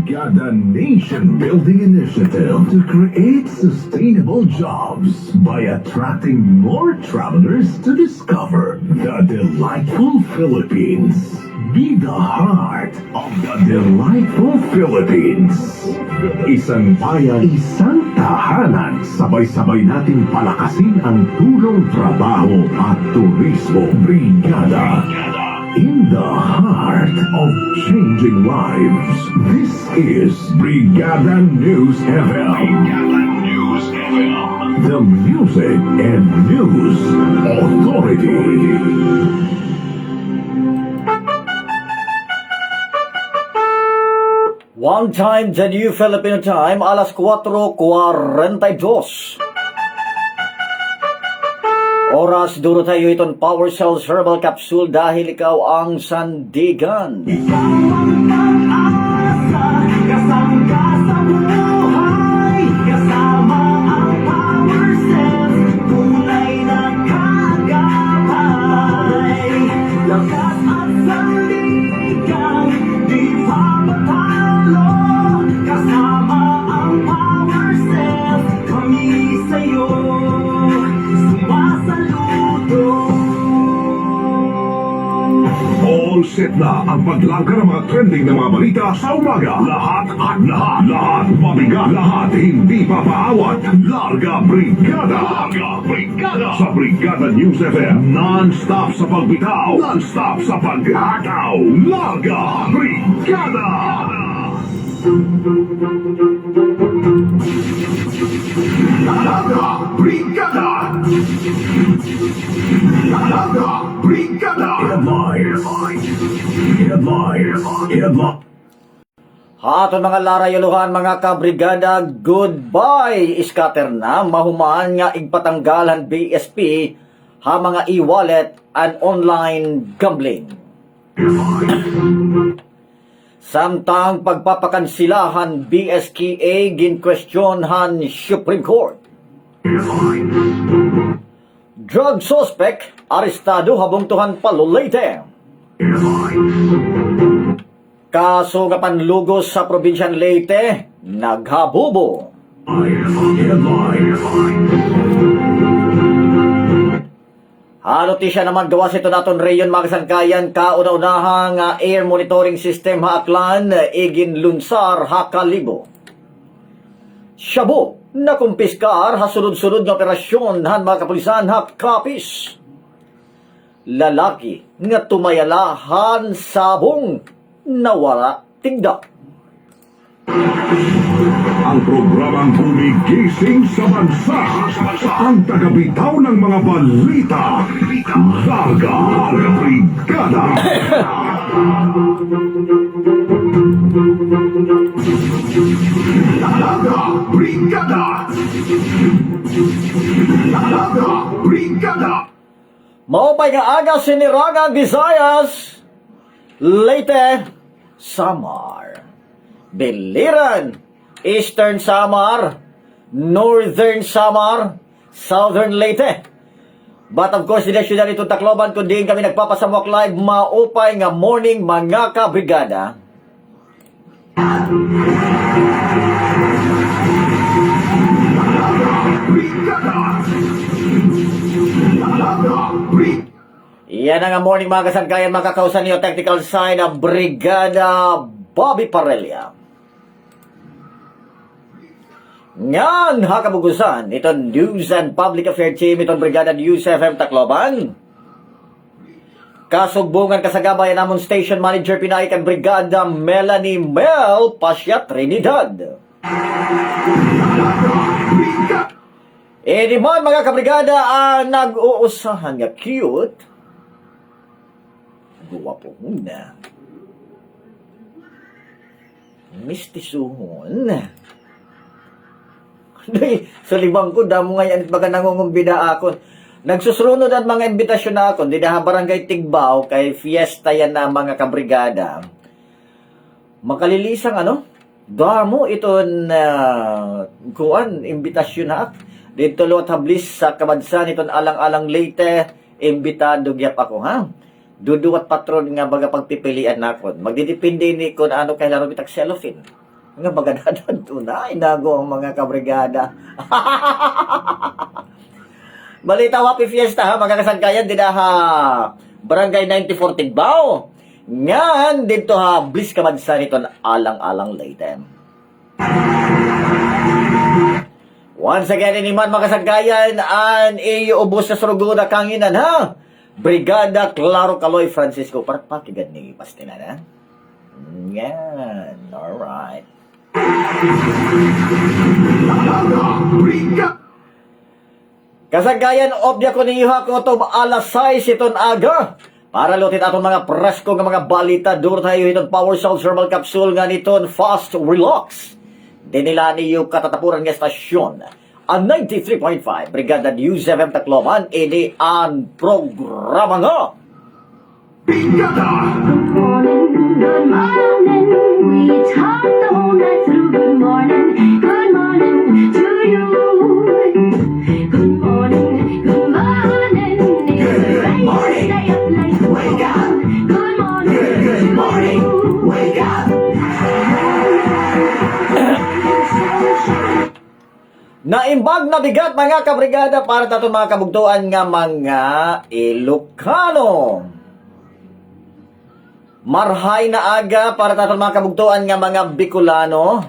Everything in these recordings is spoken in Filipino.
Brigada Nation Building Initiative to create sustainable jobs by attracting more travelers to discover the delightful Philippines. Be the heart of the delightful Philippines. Isang bayan, isang tahanan. Sabay-sabay nating palakasin ang tulong, trabaho at turismo. Brigada. In the heart of changing lives. This is Brigada News FM. Brigada News FM. The Music and News Authority. One time, the New Filipino Time, alas 4:42. Oras, duro tayo itong Power Cells Herbal Capsule dahil ikaw ang sandigan. All set na ang paglangka ng mga trending na mga balita sa umaga. Lahat mabigat, lahat hindi papaawat. Larga Brigada. Sa Brigada News FM, non-stop sa pagbitaw, non-stop sa paghataw. Larga Brigada. Larga Brigada. Larga Brigada. Headline. Haton mga larayuluhan mga kabrigada, goodbye! Scatter na, mahumaan nga igpatanggalan BSP ha mga e-wallet and online gambling. Samtang pagpapakansilahan BSKA ginquestionhan Supreme Court. Drug suspect, arestado habungtuhan Palulete. Kaso nga panlugos sa probinsyan Leyte, naghabubo. Notisya naman gawas ito naton Rayon Magasangkayan kauna-unahang air monitoring system haaklan iginlunsar hakalibo. Shabu na kumpiskar hasunod-sunod na operasyon han mga kapulisan hakapis. Lalaki nga tumayalahan sabong nawala tigda. Ang programang gumigising sa bansa. Ang tagabitaw ng mga balita. Larga Brigada. Larga Brigada. Larga Brigada. Maupay nga aga sinirangan Visayas, Leyte, Samar, Biliran, Eastern Samar, Northern Samar, Southern Leyte. But of course, direksyon na itong Tacloban, kundi kami nagpapasamok live, maupay nga morning mga kabrigada. Yan ang morning mga kasangkayan, makakausan niyo technical side ng Brigada Bobby Parrilla. Ngan hakabugusan, itong News and Public Affairs Team, itong Brigada News FM Tacloban. Kasugbungan kasagabay namon Station Manager Pinay kag Brigada Melanie Mel Pasya Trinidad. Di man mga kabrigada nag-uusahan nga cute. Guwapo muna. Mistisuhon. Sa libang ko, damo nga yan baga nangungumbida ako. Nagsusunod ang mga imbitasyon na ako. Di na barangay Tigbao, kay fiesta yan na mga kabrigada. Makalilisang damo iton kuan, imbitasyon na ako. Dito lot hablis sa kabansan iton alang-alang Leyte, imbitado gyap ako ha. Duduwat patron nga baga pagpipilian nakon. Magdidepende ni kung ano kay laro bitak cellophane. Nga bagadadan tunay, nago ang mga kabrigada. Balita Happy Fiesta ha, mga kasangkayan, din ha, Barangay 94 Tigbao. Ngan, dito ha, bliss ka magsa nito alang-alang laitem. Once again, iniman mga kasangkayan, an iubos sa suruguna kanginan ha. Brigada Claro Caloy Francisco, para pakigan ni Pastinan ha. Yan, alright. Larga Brigada. Kasagayan of ko niha ko to alas 6 iton aga. Para lutit atong mga presko nga mga balita dur tayo iton Power Salt Herbal Capsule nga niton Fast Relax. Dinila niyo katatapuran nga estasyon. Ang 93.5 Brigada News FM Tacloban ini ang programa nga Brigada. Good morning, we talk the whole night through. Good morning to you. Good morning, it's right to stay up late. Wake up. Good morning, wake up. Naimbag na bigat mga kabrigada para tato mga kabugtuan nga mga Ilocano. Marhay na aga para tato mga kabugtuan nga mga Bicolano.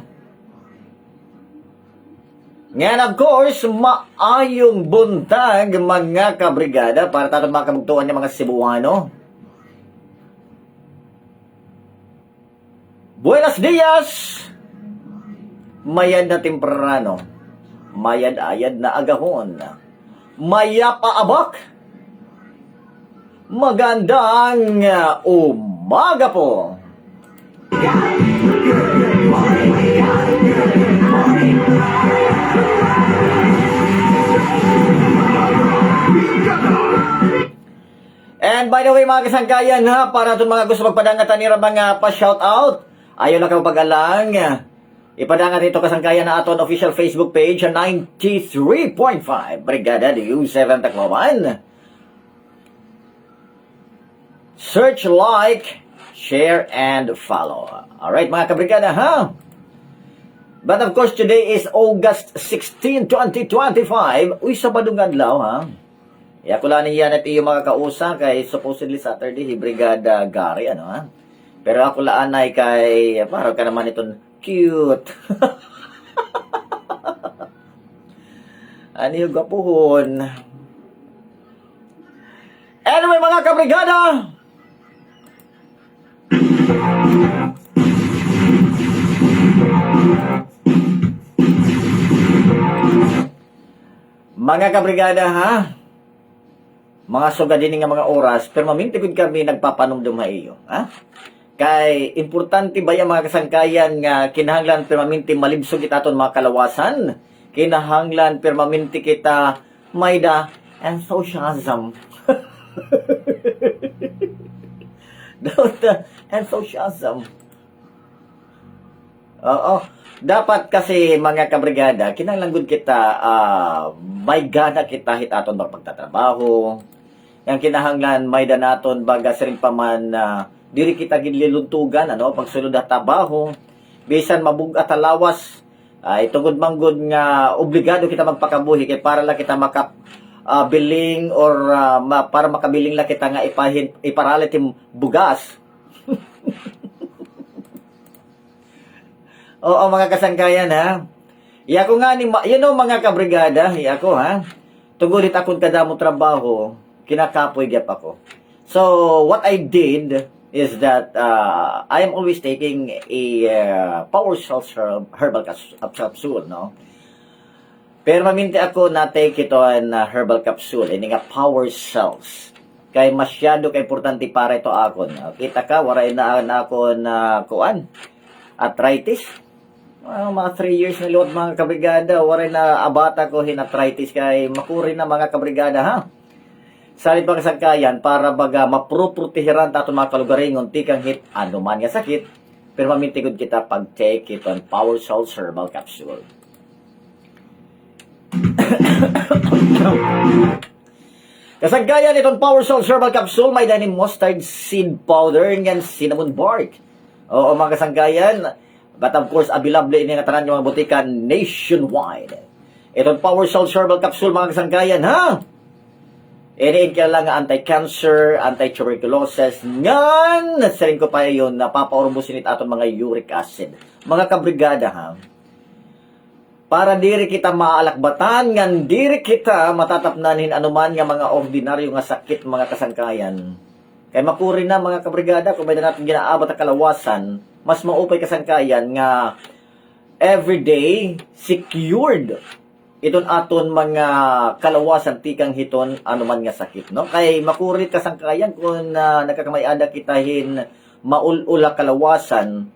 Ngayon of course, maayong buntag mga kabrigada para tato mga kabugtuan nga mga Cebuano. Buenos dias! Mayad na temprano. Mayad-ayad na agahon. Mayapaabak. Magandang umaga po. And by the way mga kasangkayan ha, para itong mga gusto magpadangatan nila mga pa-shoutout, ayaw na kayo pag-alang. Ipadangan dito kasangkayan na aton official Facebook page 93.5 Brigada News 7 Tacloban. Search, like, share, and follow. Alright mga kabrigada ha? But of course today is August 16, 2025. Uy, Sabadong adlaw ha? Yakula niya at iyo mga kausa kay supposedly Saturday, Brigada Gary, ano ha? Pero ako laan ay kay, parang ka naman itong cute. Ano yung gapuhon? Anyway mga kabrigada! Mga kabrigada ha? Mga sugadini nga mga oras, pero mamintigod kami nagpapanumdum ha iyo. Ha? Kay importante ba yung mga kasangkayan nga kinahanglan permanente malibsog kita aton mga kalawasan? Kinahanglan permanente kita mayda enthusiasm. Enthusiasm. Oo. Dapat kasi mga kabrigada, kinahanglan gud kita may gana kita hit aton pagtatrabaho. Yang kinahanglan may danaton baga siring paman diri kita gililuntugan ano pagsulod at trabaho bisan mabugat talawas itugod manggod nga obligado kita magpakabuhi kay para lang kita biling or para makabiling lang kita nga iparalit yung bugas. Oo mga kasangkayan ha. Iyako nga ni mga kabrigada, iyako ha. Tugulit akong kadamo trabaho, kinakapoy gyap ako. So what I did is that I am always taking a Power Salt Herbal Capsule, no? Pero maminti ako na take ito na herbal capsule, ini nga Power Cells. Kay masyado ka importante para ito akon. Kita ka, waray na ako na kuan, arthritis. Mga 3 years na liwat mga kabrigada, waray na abata ko arthritis kay makuri na mga kabrigada ha. Salit pa kasagkayan para baga maproprotehiran tato mga kalugaringon tikang hit anuman nga sakit. Pero mamintigod kita pag take ito ang Power Salt Herbal Capsule. Kasagkayan itong Power Salt Herbal Capsule may dani mustard seed powder and cinnamon bark. Oo mga kasangkayan, But of course, available ini nga tanan yung mga butika nationwide. Itong Power Cell Herbal Capsule mga kasangkayan, ha? Ini lang nga anti-cancer, anti-tuberculosis, ngan nasarin ko pa yun, napapaurumusin it aton mga uric acid. Mga kabrigada, ha? Para diri kita maalakbatan, ngan diri kita matatapnanin anuman nga mga ordinaryo nga sakit mga kasangkayan. Kay mapuri na mga kabrigada, kung may na natin ginaabot ang kalawasan, mas maupay kasangkayan nga everyday secured iton aton mga kalawasan tikang hiton anuman nga sakit, no? Kay makurit kasangkayan kung nagkakamayada kitahin maulula kalawasan,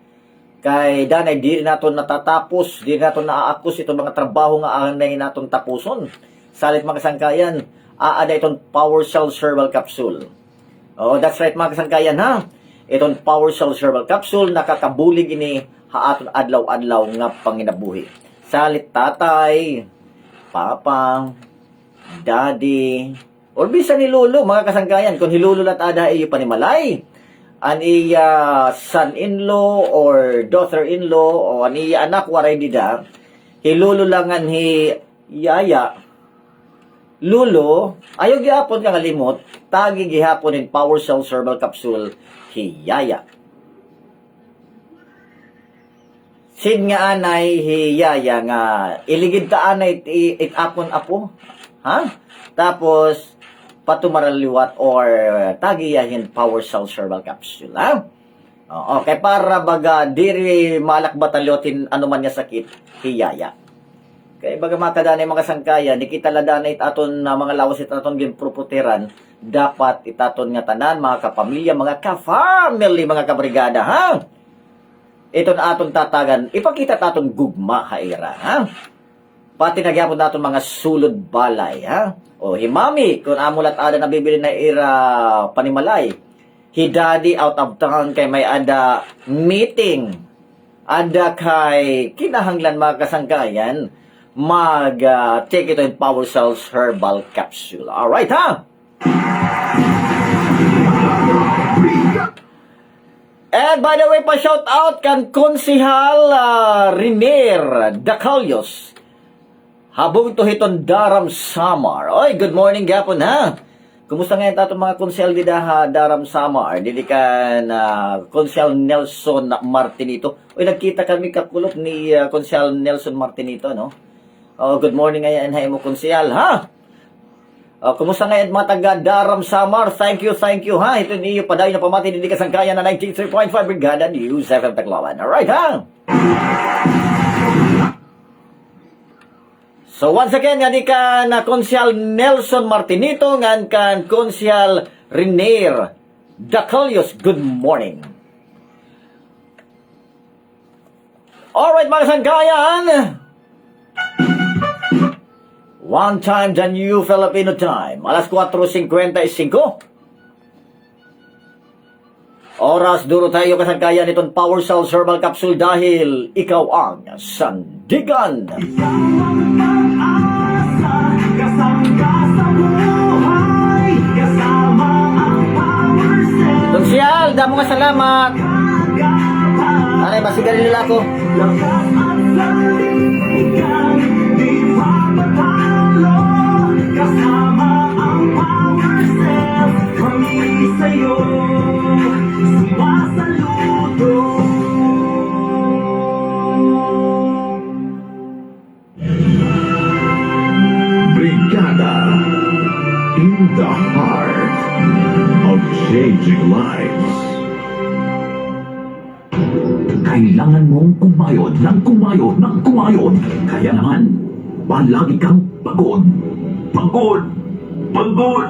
kay danay di naton natatapos, di naton naaakus itong mga trabaho nga anay naton tapuson. Salit mga kasangkayan, aada itong Power Cell Herbal Capsule. Oh, that's right mga kasangkayan, ha? Itong Power Cell Herbal Capsule nakakabulig ini haaton adlaw-adlaw nga panginabuhi. Salit tatay, papa, daddy, or bisan ni lolo mga kasangkayan, kung hilulo lat ada iyo panimalay, an iya son-in-law or daughter-in-law o an iya anak waray dida, hilulo langan hi yaya, lulo, ayaw gihapon nga limot, tagi gihapon in Power Cell Herbal Capsule hi yaya. Sin nga anay hiyaya nga iligid ta anay itapon apo, ha? Tapos patumaraliwat or tagiyahin Power Cell Herbal Capsule, ha? Okay, para baga diri malakbatalotin anuman nga sakit hiyaya. Kay baga makadanay mga sangkayan, nikita ladanay aton na mga lawas itaton ginproputeran, dapat itaton nga tanan mga kapamilya, mga ka-family, mga kabrigada, ha? Ito na aton tatagan, ipakita aton gugma haira, ha? Pati nagyapon naton mga sulod balay, ha? O himami, kung amulat ada na bibili na ira panimalay, hidadi out of town kay may ada meeting, ada kay kinahanglan mga kasangkayan, take ito in Power Cells Herbal Capsule. Alright, ha? And by the way, pa-shout out kan Konsihal Riner Dacalios. Habong to hiton Daram Samar. Oy, good morning gapon, ha? Kumusta ngayon tato mga konsihal dida ha, Daram Samar? Dili kan Konsihal Nelson Martinito. Oy, nagkita kami kakulop ni Konsihal Nelson Martinito, no? Oh, good morning ngayon hay mo konsihal, ha? Kumusta ngayon mga taga Daram Samar? Thank you, ha? Ito niyo padayon na pamati din kasangkayan na 93.5 Brigada News FM Tacloban. Alright, ha? So once again, nga di ka na Konsihal Nelson Martinito, nga kan Konsihal Renier Dacalios, good morning. Alright mga sangkayan, one time the new Filipino time. Alas 4:55. Oras duro tayo kasangkayan itong Power Cell Herbal Capsule dahil ikaw ang sandigan. Konsyal, damo nga salamat. Anay, masigarin nila ako. Kasama ang Power Cell, kami sa'yo, sumasaludo. Brigada in the heart of changing lives. Kailangan mong kumayod ng kumayod ng kumayod. Kaya naman, palagi kang pagod. Pagod! Pagod!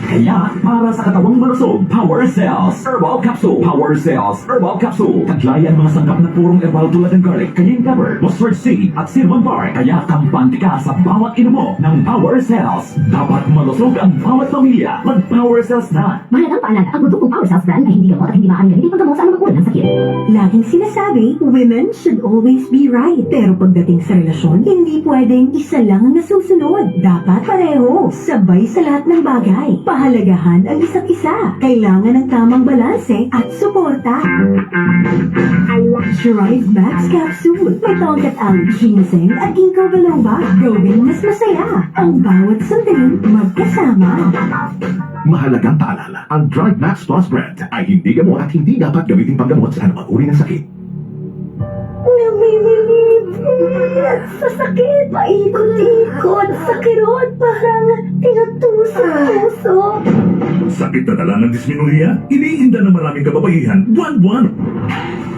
Kaya, para sa katawang malusog, Power Cells Herbal Capsule. Power Cells Herbal Capsule. Taglayan mga sangkap na purong herbal tulad ng garlic, cayenne pepper, mustard seed, at cinnamon bark. Kaya kampante ka sa bawat inumo ng Power Cells. Dapat malusog ang bawat pamilya. Mag-Power Cells na. Mahalagang paalala, ang produkong Power Cells brand ay hindi gamot at hindi maaaring gamitin paggamot sa anumang uri ng sakit. Laging sinasabi, women should always be right. Pero pagdating sa relasyon, hindi pwedeng isa lang ang nasusunod. Dapat pareho, sabay sa lahat ng bagay. pahalagahan ang isa't isa. Kailangan ng tamang balanse at suporta. Shrive Max Capsule. May tongkat ang ginseng at ginkgo biloba. Gawing mas masaya ang bawat sandaling magkasama. Mahalagang paalala, ang Drive Max Plus brand ay hindi gamot at hindi dapat gamitin panggamot sa anumang uri ng sakit. Namimilip. Sa sakit. Paikot-ikot. Sa kirot. Parang tinutusok-tusok. Sakit na dala ng dysmenorrhea? Iniinda ng maraming kababaihan buwan-buwan.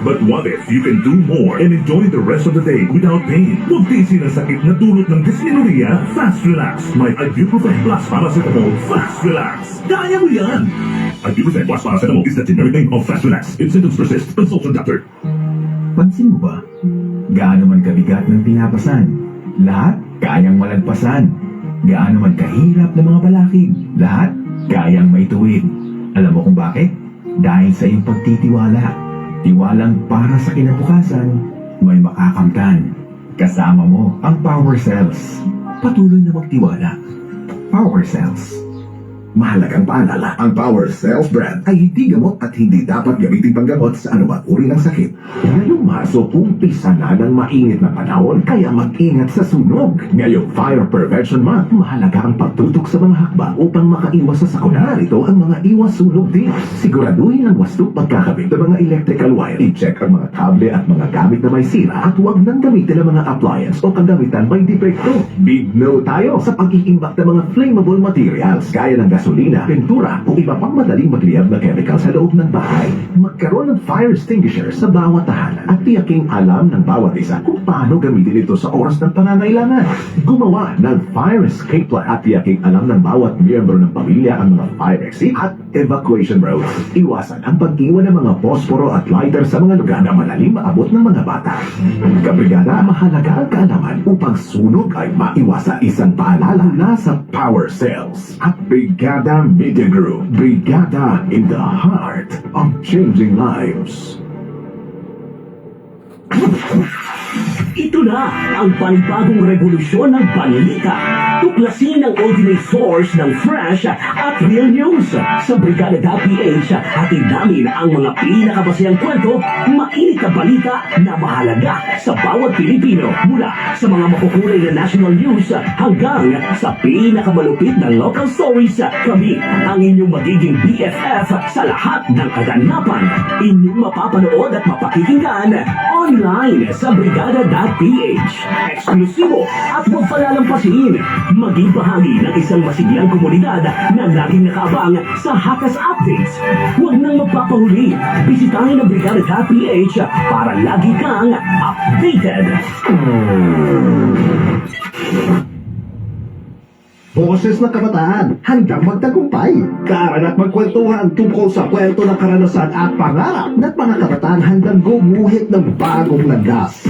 But what if you can do more and enjoy the rest of the day without pain? Huwag tiisin ang sakit na dulot ng dysmenorrhea. Fast Relax. May Ibuprofen Plus Paracetamol. Fast Relax. Kaya mo yan! Ibuprofen Plus Paracetamol is the generic name of Fast Relax. If symptoms persist, consult your doctor. Pansin mo ba? Gaano man kabigat ng pinapasan, lahat kayang malagpasan. Gaano man kahirap ng mga balakid, lahat kayang maituwid. Alam mo kung bakit? Dahil sa iyong pagtitiwala. Tiwalang para sa kinabukasan, may makakamtan. Kasama mo ang Power Cells. Patuloy na magtiwala. Power Cells. Mahalagang paalala, ang Power Cells brand ay hindi gamot at hindi dapat gamitin panggamot sa anumang uri ng sakit. Ngayong Marso, umpisa na ng mainit na panahon, kaya mag-ingat sa sunog. Ngayong Fire Prevention Month, mahalaga ang pagtutok sa mga hakbang upang makaiwas sa sakuna. Narito ang mga iwas sunog tips. Siguraduhin ang wasto pagkakabit ng mga electrical wire. I-check ang mga kable at mga gamit na may sira at huwag nang gamitin ang mga appliance o kagamitan may depekto. Big no tayo sa pag-iimbak ng mga flammable materials gaya ng gasolina, pintura o iba pang madaling magliyab na chemical sa loob ng bahay. Magkaroon ng fire extinguisher sa bawat tahanan at tiyaking alam ng bawat isa kung paano gamitin ito sa oras ng pangangailangan. Gumawa ng fire escape plan at tiyaking alam ng bawat miyembro ng pamilya ang mga fire exit at evacuation routes. Iwasan ang pag-iwan ng mga posporo at lighter sa mga lugar na malalim maabot ng mga bata. Kabrigada, mahalaga ang kaalaman upang sunog ay maiwasan. Isang paalala na sa Power Cells at Brigada Media Group. Brigada in the heart of changing lives. Ito na ang panibagong revolusyon ng balita. Tuklasin ang ultimate source ng fresh at real news. Sa Brigada.ph, hatid namin ang mga pinakabasayang kwento, mainit na balita na mahalaga sa bawat Pilipino. Mula sa mga makukulay na national news hanggang sa pinakamalupit na local stories, kami ang inyong magiging BFF sa lahat ng kaganapan. Inyong mapapanood at mapakikinggan online sa Brigada.ph. Eksklusibo at huwag palalampasin. Maging bahagi ng isang masiglang komunidad na laging nakaabang sa Hakas Updates. Huwag nang magpapahuli. Bisitahin ang Brigada.ph para lagi kang updated. Boses ng kabataan hanggang magtagumpay. Kaaralan at magkwentuhan tungkol sa kwento ng karanasan at pangarap ng mga kabataan hanggang gumuhit ng bagong landas.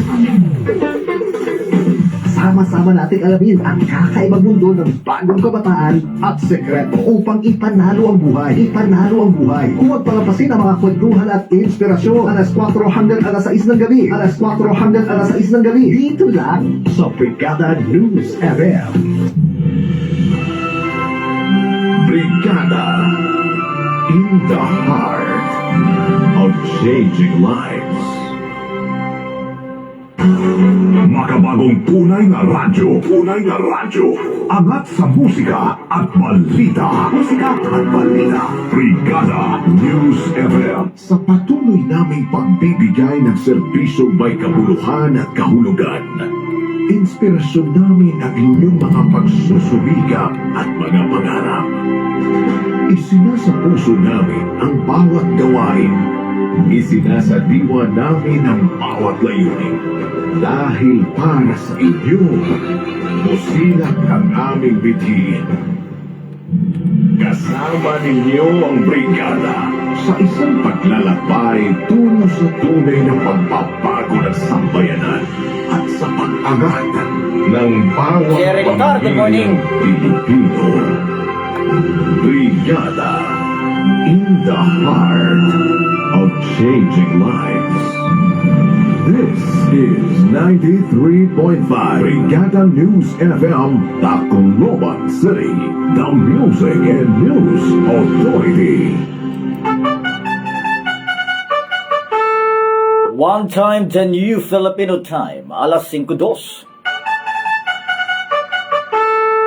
Sama-sama nating alamin ang kakaibang mundo ng bagong kabataan at sekreto upang ipanalo ang buhay. Ipanalo ang buhay. Huwag palampasin ang mga kwentuhan at inspirasyon. Alas 4 hanggang alas 6 ng gabi. Alas 4 hanggang alas 6 ng gabi. Dito lang sa Brigada News FM. Brigada in the heart of changing lives. Makabagong tunay na radyo. Tunay na radyo. Angat sa musika at balita. Musika at balita. Brigada News FM. Sa patuloy naming pagbibigay ng serbisyo may kabuluhan at kahulugan. Inspirasyon namin ang inyong mga pagsusumikap at mga pangarap. Isinasa puso namin ang bawat gawain. Isinasadiwa namin ang bawat layunin. Dahil para sa inyo, musilat ang aming bithin. Kasama ninyo ang brigada sa isang paglalakbay tungo sa tunay na pagbabago ng sambayanan at sa pag-angat ng bawat Jerry Ricardo, good morning. Pilipino. Brigada in the heart of changing lives. This is 93.5 Brigada News FM, Tacloban City, the Music and News Authority. One time, the new Filipino time, alas 5:02.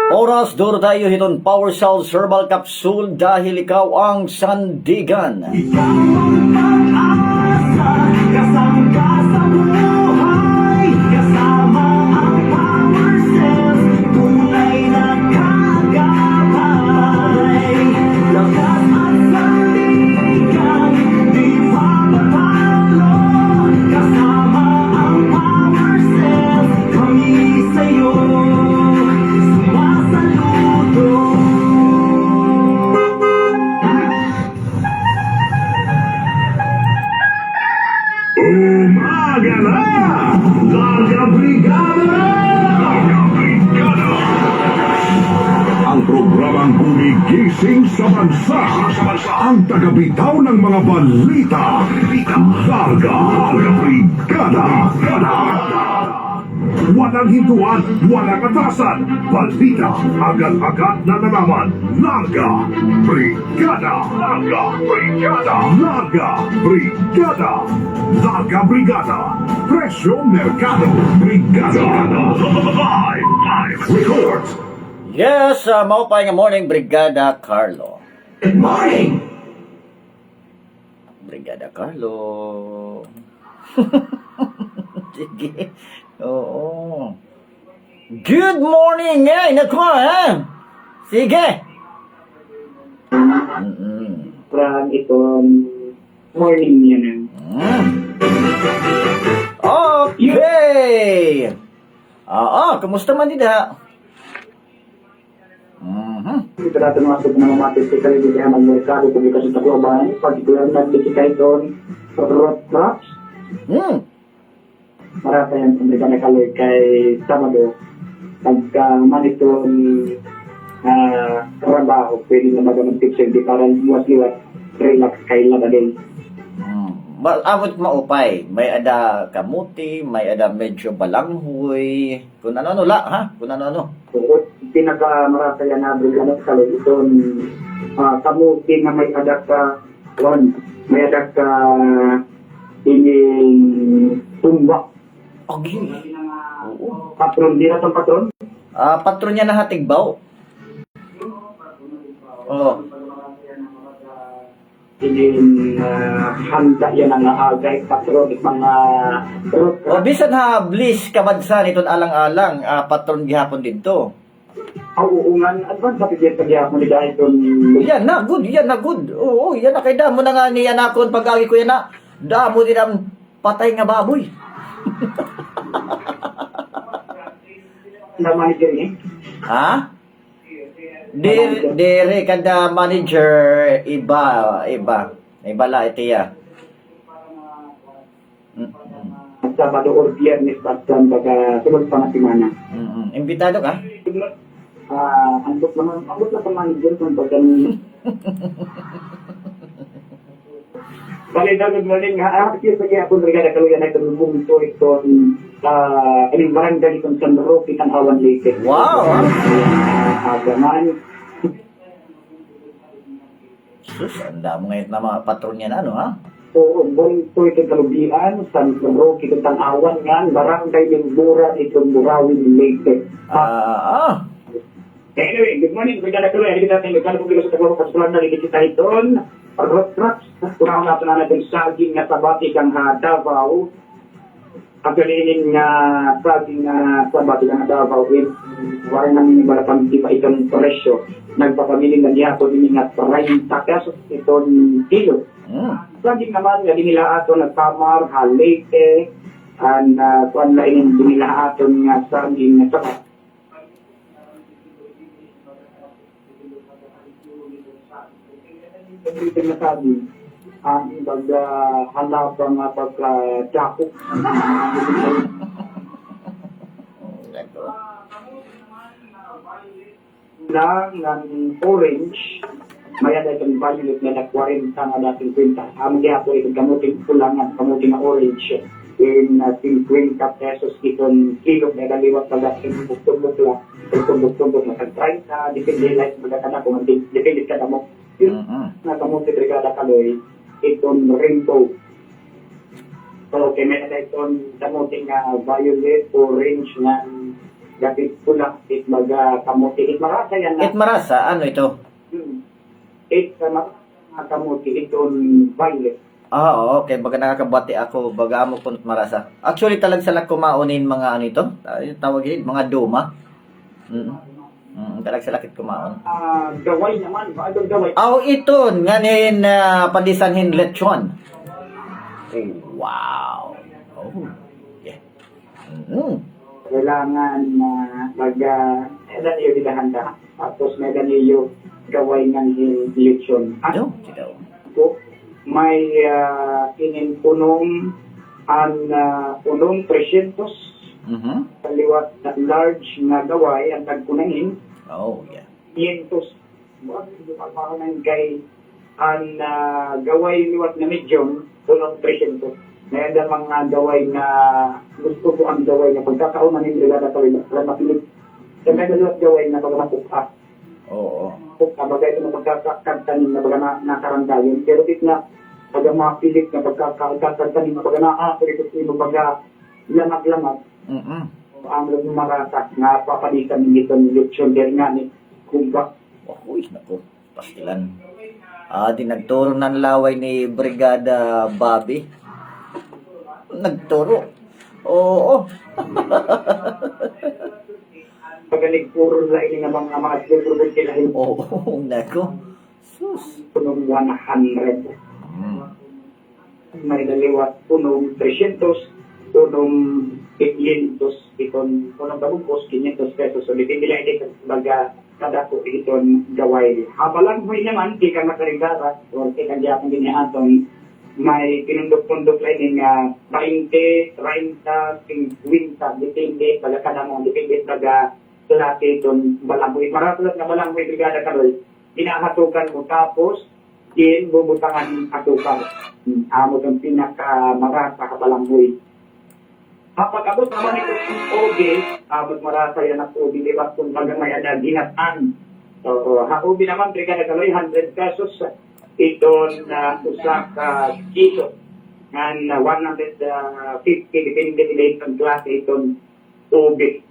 Oras, duro tayo hiton Power Cells Herbal Capsule dahil ikaw ang sandigan. Ikaw ang pag-asa, kasama ka sa buhay, kasama ang power cells, tunay na kagabay. Lakas at sandigan, di papatalo, kasama ang power cells, kami sa'yo, sumasaludo. Umaga na! Larga Brigada! Larga Brigada! Ang programang gumigising sa bansa. Ang tagabitaw ng mga balita. Larga Brigada! Walang hintuan, walang atasan. Balita, agad-agad na nalaman. Larga Brigada! Larga Brigada! Larga Brigada! Larga Brigada! Presyo Mercado Brigada! Live reports! Yes, maupay nga morning, Brigada Carlo. Good morning! Brigada Carlo. Sige. Oo. Good morning, nako, ha? Sige. From itong morning niya na. Okay. Kumusta man dida? Ito natin masok na mamatis sa kalibig ng merkado publikasyon sa Tacloban, particular na kita ito road crops. Marata yan sa merkado na kaloy kay Sabado. Pagka-man itong trabaho, pwede na mag-tips hindi para liwas-liwas, relax kay laba din. Amot maupay. May ada kamuti, may ada medyo balanghoy. Kung ano-ano la, ha? Kung ano-ano. So, pinaka-marata yan na brigada sa kaloy itong kamuti na may ada ka may ada ka ining tumba. Okay. Oo. Patron, di na itong patron? Patron niya na hatigbaw. Oo. Hindi handa yan ang agay patron mga O bisan ha bliss kabansan iton alang-alang patron gihapon dito. uungan advance sa pigyan sa gihapon ni dahil itong Yan na good, yan na good. Oo, yan na kay damo na nga niya nakon pag-agi ko yan na. Damo din ang patay nga baboy. na manager ni. Ha? Dire kada manager iba la itiya. Sabado or Biyernes basta baga sunod pa na semana. Imbitado ka? Ambot na manager kung baga Bali daw good morning ha. Kasi sa kaya po brigada kaluyan na itong bumito itong ining barangay itong San Roque Tanawan Leyte. Wow! Agaman. Sus, ang damo ngayon na mga patron niya na, ano ha? Oo, bumito itong kalubian, San Roque itong Tanawan nga, barangay ng Bura itong Burawin Leyte. Anyway, good morning brigada kaluyan. Hindi natin nagkalapugilo sa Tagwaro Pasulan na kita iton. Road trucks, kurang natin na natin saging na sabati kang Davao. Ang kalinin nga saging na sabati kang Davao, warang namin ibalapang di pa itong presyo. Nagpapamiling na niya po din nga 30 pesos itong kilo. Saging naman nga dinila ato na Samar, Leyte, and kuan lain dinila ato nga saging na sabati. Ito na sabi, ang halapan nga pagka-jakok. Lang ng orange, may ada itong violet na na 40 nga dating kwenta. Ang diya po itong kamuting pulang at kamuting na orange. in 50 pesos itong kilo na daliwat na tumbok-tumbok lang. Tumbok-tumbok na tag-30, depende lang sa mga kana kung depende ka na mo. Yung nakamunti Brigada Kaloy, itong rainbow. So, kaya may na itong kamuti nga violet, orange na gapit pula, it mga kamuti. It marasa yan na. It marasa, ano ito? It kamuti, itong violet. Okay. Baga nakakabati ako. Baga amo punot marasa. Actually, talag sala kumaunin mga ano ito. Tawag yun, mga duma. Talag sala kit kumaon. Gaway naman. Anong gaway? Ito. Nganin padisanhin lechon. Wow. Yeah. Kailangan medan iyo didahanda. Tapos medan iyo gaway ng eleksyon. At Ito. may ininpunong punong 300 kaliwat na large na gaway ang tagkunahin. Yeah. 500 parang kay ang gaway liwat na medium punong 300. May mga gaway na gusto ko ang gaway na pagkakaon ng Brigada Kaloy na mapilit. Kaya may liwat gaway na pagkakapupa. Bagay ito na pagkakakantanin na baga nakarandayon. Pero it na baga mapilit na pagkakakantanin na baga naapilit ito baga lamag-lamag. Ang marata na papalitan nito ni Lechon der nga ni Kumba. Naku. Pastilan. Di nagturo ng laway ni Brigada Bobby. Nagturo. Oo. Pagalig puro na ini nga mga siguro kilahin Naku. Sus. punong 100. May daliwat punong 300, punong 500, itong punong babungkos 500 pesos. So, dipindi lang ito baga kada ko itong gaway. Habalang mo naman, di ka makarigara, o di ka diya kung ginihatong may pinundok-pundok lang nga 20, 30, 50, dipindi, baga kada mo, dipindi baga klase itong balanghoy. Maratulat na balanghoy Brigada Kaloy, pinahatukan mo tapos din bubutangan atukar. Amo itong pinaka-marasa ka balanghoy. Kapag abot naman ito ng obi, abot marasa yan ang obi, di ba? Kung baga may ada ginatan. So, obi naman Brigada Kaloy, 100 pesos. Itong usak kilo. And 150, depende itong klase itong obi.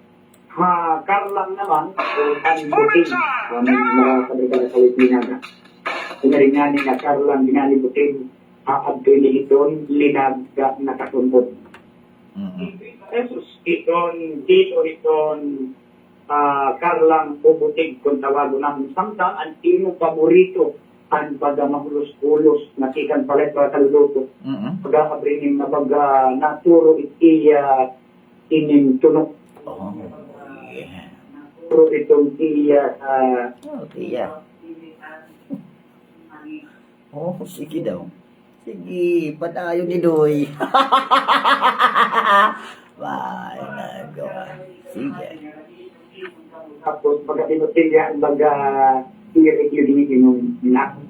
Karlang naman, ang buting, marasa Brigada Kaloy pinaga. Kumaringanin na karlang binani buting, abdoy itong linag na kasumpod. Jesus, itong karlang pubutig kung tawago ng samtang ang imong paborito ang pagamahulos-hulos na kikan palit para kaluto. Pagkakabrining na naturo ining tunok. Turo itong tiya. Sige daw. Sige, patayo ni Doy. Bye, nagawa. Sige. Tapos pagka-pinutilya ang i-review yung nak.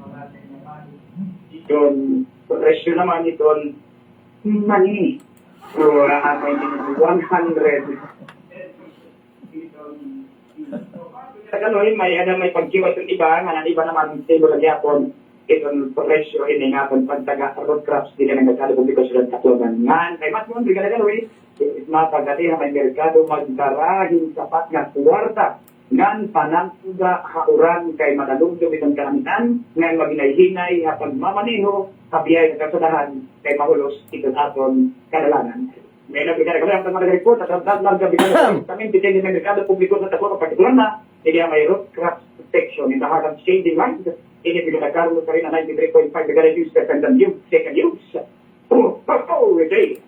Yung presyo naman itong money. So, may 100. Sa gano'n, may pagkiwas yung iba, nga iba naman table lagi ako. Itong presyo ini nga kung pagtaga road crops hindi na nagkakalo publiko sila tatlonan. Ngan, kay mas mo, hindi ka na gano'y mapagati na may merkado magdarahin sapat nga kuwarta. Ngan, panangkuga hauran kay madalugdog itong karamitan. Ngan, maginay-hinay, pagmamaniho, kapiyay sa kasadahan kay mahulos itong aton kadalanan. May nabigay ka lang ang mga report at ang larga bigay kami bitin ng merkado publiko sa tatlo partikular na hindi may road crops protection in the heart of changing lives. Ini pinagkakaroon sa rin na 93.5 reduced second use. Okay.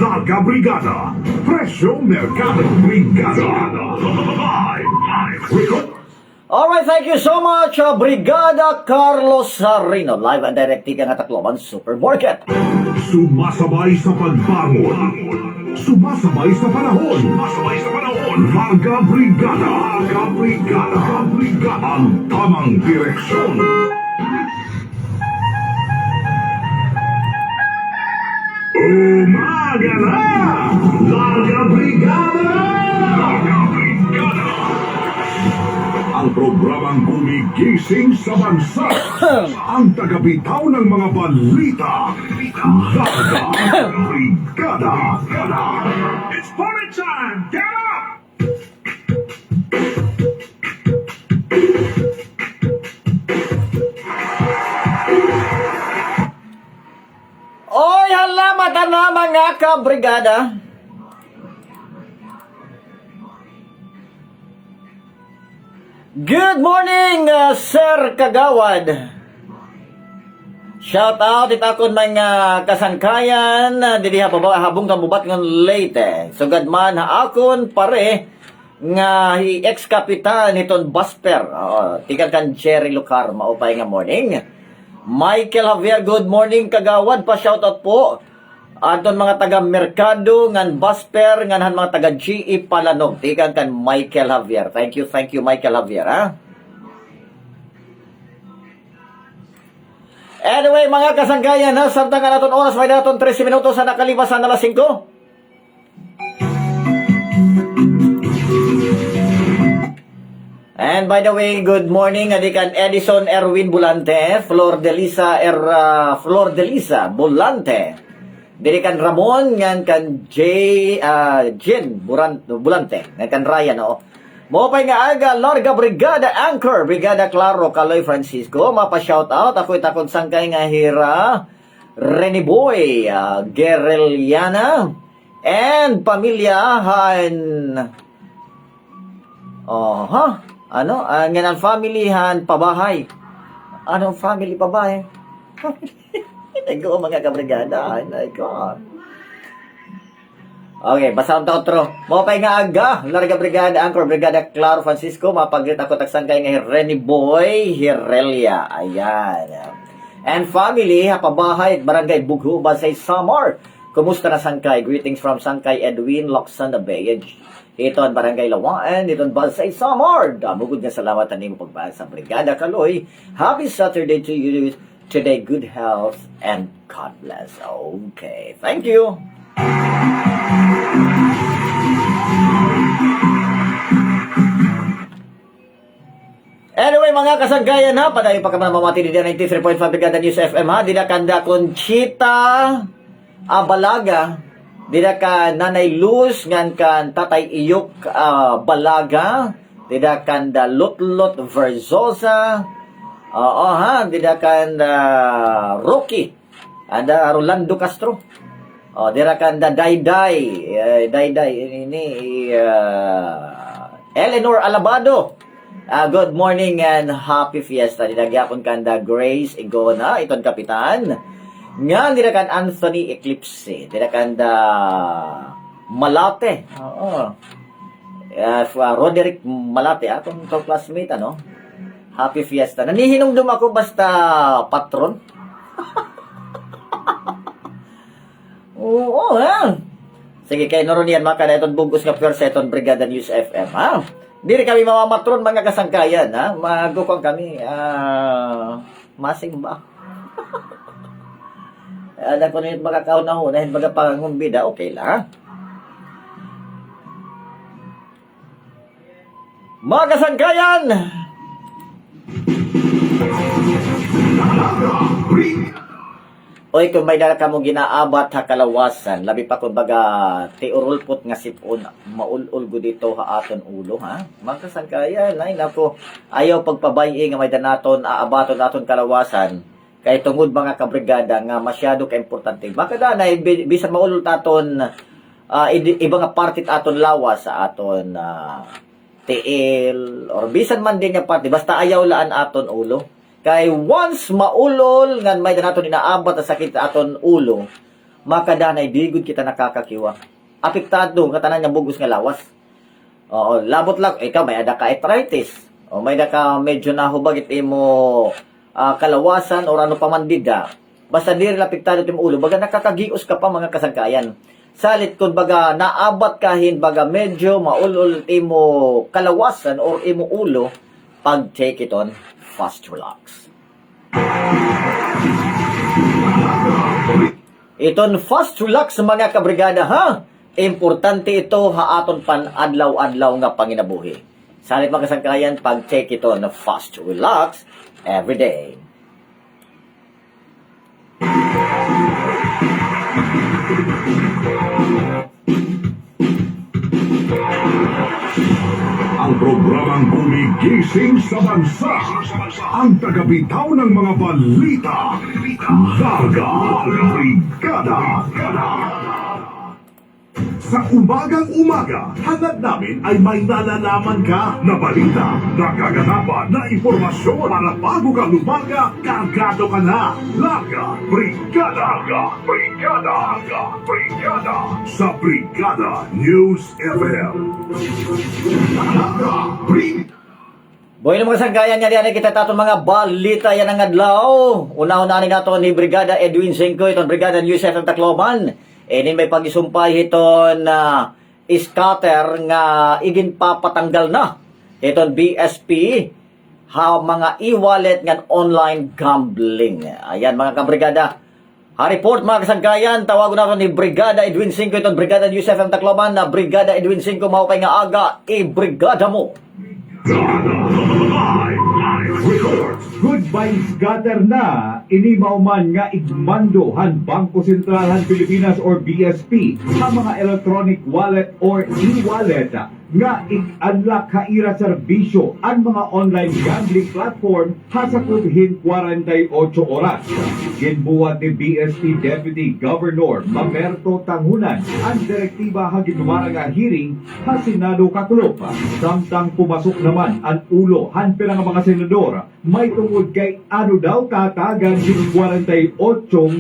Larga Brigada, Presyo Mercado Brigada. Alright, thank you so much, Brigada Carlos Sarino. Live and direct nga Tacloban Supermarket. Sumasabay sa pagbangon. Sumasabay sa panahon. Larga Brigada. Larga Brigada. Ang tamang direksyon. Umaga Larga Brigada! Ang programang gumigising sa bansa. Ang tagabitaw ng mga balita. Larga Brigada! It's party time! Get up! Oy, halamat na mga kabrigada. Good morning, Sir Kagawad. Shout out itakon mga kasangkayan. Didi habong kabubat ng late. Sugad man ha akon pare nga ex-kapitan niton Basper. Tikan kan Jerry Lucar maupay nga morning. Michael Javier, good morning Kagawad. Pa-shoutout po. Aton mga taga-merkado, ngan Basper, ngan mga taga-GE Palanog. Tikan kan Michael Javier. Thank you Michael Javier, ha? Anyway, mga kasanggayan, ha? Samtang naton oras, may naton 13 minutos sa nakalipasan na alas 5. And by the way, good morning, adikan Edison Erwin Bulante, Flor de Lisa Bulante. Diri kan Ramon ngan kan Jen Bulante, ngan kan Ryan Mo pay nga aga Larga Brigada Anchor, Brigada Claro Kaloy Francisco, mapa-shout out ako itakon sangkay nga hira Rene Boy, Guerrillana and pamilyahan. Nganan familyhan pabahay. Anong family pabahay? Nag-go mga kabrigada. Oh my God. Okay, basta ang outro. Mapay nga aga. Larga Brigada, Anchor, Brigada Claro Francisco. Mapaglit ako tagsangkay nga Rene Boy, Hirelia. Ayan. And family, pabahay, Barangay Bugho, Basay Samar. Kumusta na sangkay? Greetings from Sangkay Edwin, Locsan, Bayage. Ito ang Barangay Lawaan, ito ang Basay Samar. Damugod nga salamat na nimo pagbasa sa Brigada Kaloy. Happy Saturday to you. Today, good health and God bless. Okay, thank you. Anyway, mga kasanggayan ha, padayon pa ka mamamati dito 93.5 Brigada News FM ha, dida kanda Conchita Abalaga, dida ka Nanay Luz, ngan kan Tatay Iyok Balaga, dida kanda Lutlot Verzosa, dida kanda Rocky, anda Rolando Castro, dida kanda Dayday, ini Eleanor Alabado. Good morning and happy fiesta. Dinagyapan kanda Grace Igona, iton kapitan. Nga dinakan Anthony Eclipse, dinakan Malate. Roderick Malate, atong classmate Happy fiesta. Nanihinumdum ako basta patron. Oo, ha. Sige, kay noron yan maka itong bugos nga pure seton Brigada News FM, ha. Diri kami mamamatron mga kasangkayan, ha? Magukong kami, masing ba? Alam ko na yung makakaunahon, mga pangumbida, okay lang, ha? Mga kasangkayan! Oy, kung may dala ka mo ginaabat ha kalawasan, labi pa kung baga tiurulpot nga sipon, maulul go dito ha aton ulo, ha? Magkasan kaya, nay, nako, ayaw pagpabayi nga may danaton, aabaton aton kalawasan, kay tungod mga kabrigada nga masyado ka-importante. Baka danay, bisan maulul taton, iba nga partit aton lawas sa aton tiil, or bisan man din nga party, basta ayaw laan aton ulo. Kay once maulol ngan may danaton inaabat sa sakit aton ulo, makadanay digud kita nakakakiwa. Apektado nga tanan nga bugos nga lawas. Labot lang ikaw may ada ka arthritis. O may da ka medyo nahubag imo kalawasan or ano pa man dida. Basta diri apektado tim ulo, baga nakakagios ka pa mga kasangkayan. Salit kun baga naabat kahin baga medyo maulol imo kalawasan or imo ulo, pag take it on Fast Relax. Iton Fast Relax mga kabrigada ha. Importante ito haaton pan adlaw-adlaw nga panginabuhi. Salit mga kasangkayan, pag-check ito na fast, relax, every day. Ang programang gumigising sa bansa. Ang tagabitaw ng mga balita. Larga Brigada. Sa umagang-umaga, hangad namin ay may nalalaman ka na balita, nakaganapan na impormasyon para bago ka lumaga, kargado ka na. Larga Brigada. Brigada. Sa Brigada News FM. Larga Brigada. Boy ng mga sanggayan nga diyan kita taton mga balita yan ang adlaw. Una-una nato ni Brigada Edwin Cinco itong Brigada News FM Tacloban. Inin may pagisumpay iton scatter nga igin papatanggal na iton BSP ha mga e-wallet nga online gambling. Ayan mga kabrigada. Ha-report mga kasanggayan, tawagon nato ni Brigada Edwin Cinco itong Brigada News FM Tacloban na Brigada Edwin Cinco maupay nga aga i-brigada mo. Goodbye scatter na inimaw man nga igmando han Bangko Sentral han Pilipinas or BSP sa mga electronic wallet or e-wallet nga ig-unlock kaira serbisyo ang mga online gambling platform hasakubhin 48 oras. Ginbuhat ni BSP Deputy Governor Mamerto Tangunan ang direktiba ha ginumara nga hearing sa Senado Kakulop. Samtang pumasok naman ang ulo han pila nga mga senador may tungod kay ano daw tatagan yung 48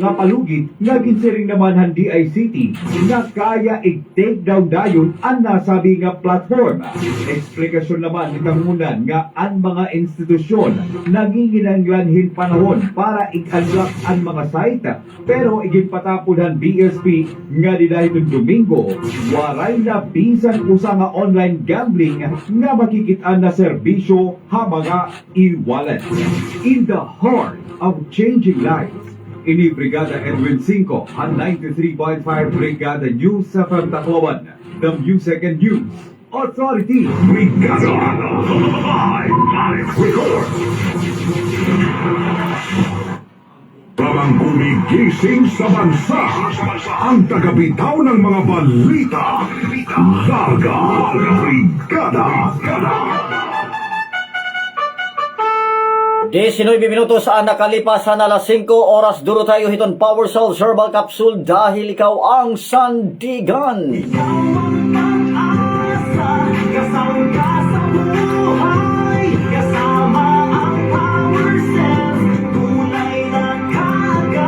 nga palugit nga ginsiring naman han DICT nga kaya i-take down dayon ang nasabi nga platform. Eksplikasyon naman ni Tangunan nga ang mga institusyon nanginginanglanhin panahon para i-unlock ang mga site pero iginpatapon han BSP nga di dahil Domingo waray na bisan usa nga online gambling nga makikitaan na serbisyo ha mga e-wallet. In the heart of changing lives, ini Brigada Edwin Cinco, han 93.5 Brigada News sa Tacloban, the Music and News Authority. Brigada Live Record. Parang gumigising sa bansa. Ang tagabitaw ng mga balita. Larga Brigada. 19 minutos ang nakalipas na alas 5 oras duro tayo hiton Power Cell Herbal Capsule dahil ikaw ang sandigan. Kasama ka sa buhay, kasama ang Power Cells, tunay na kagabay.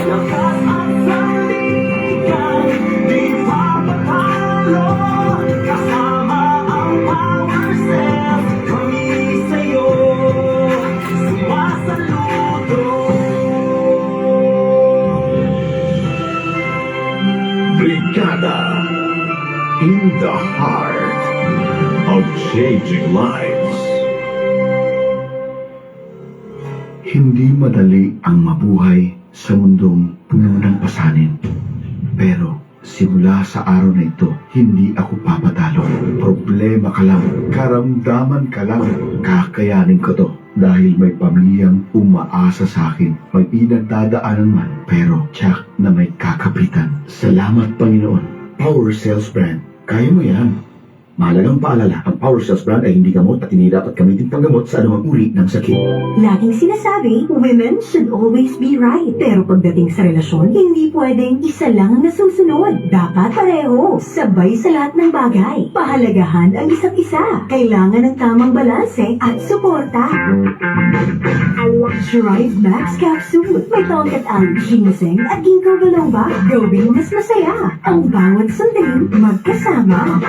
Lakas at sandigan, di papatalo, kasama ang Power Cells, kami sa'yo, sumasaludo. Brigada. In the heart of changing lives. Hindi madali ang mabuhay sa mundong puno ng pasanin. Pero simula sa araw na ito, hindi ako papatalo. Problema ka lang, karamdaman ka lang, kakayanin ko to. Dahil may pamilyang umaasa sa akin, may pinagdadaanan man, pero tiyak na may kakapitan. Salamat Panginoon. Power Cells Brand, kaya mo yan. Mahalagang paalala, ang Power Cells brand ay hindi gamot at hindi dapat gamitin panggamot sa anumang uri ng sakit. Laging sinasabi, women should always be right. Pero pagdating sa relasyon, hindi pwedeng isa lang ang nasusunod. Dapat pareho, sabay sa lahat ng bagay. Pahalagahan ang isa't isa. Kailangan ng tamang balanse at suporta. Thrive Max Capsule. May tongkat ang ginseng at ginkgo biloba. Gawing mas masaya ang bawat sandaling magkasama.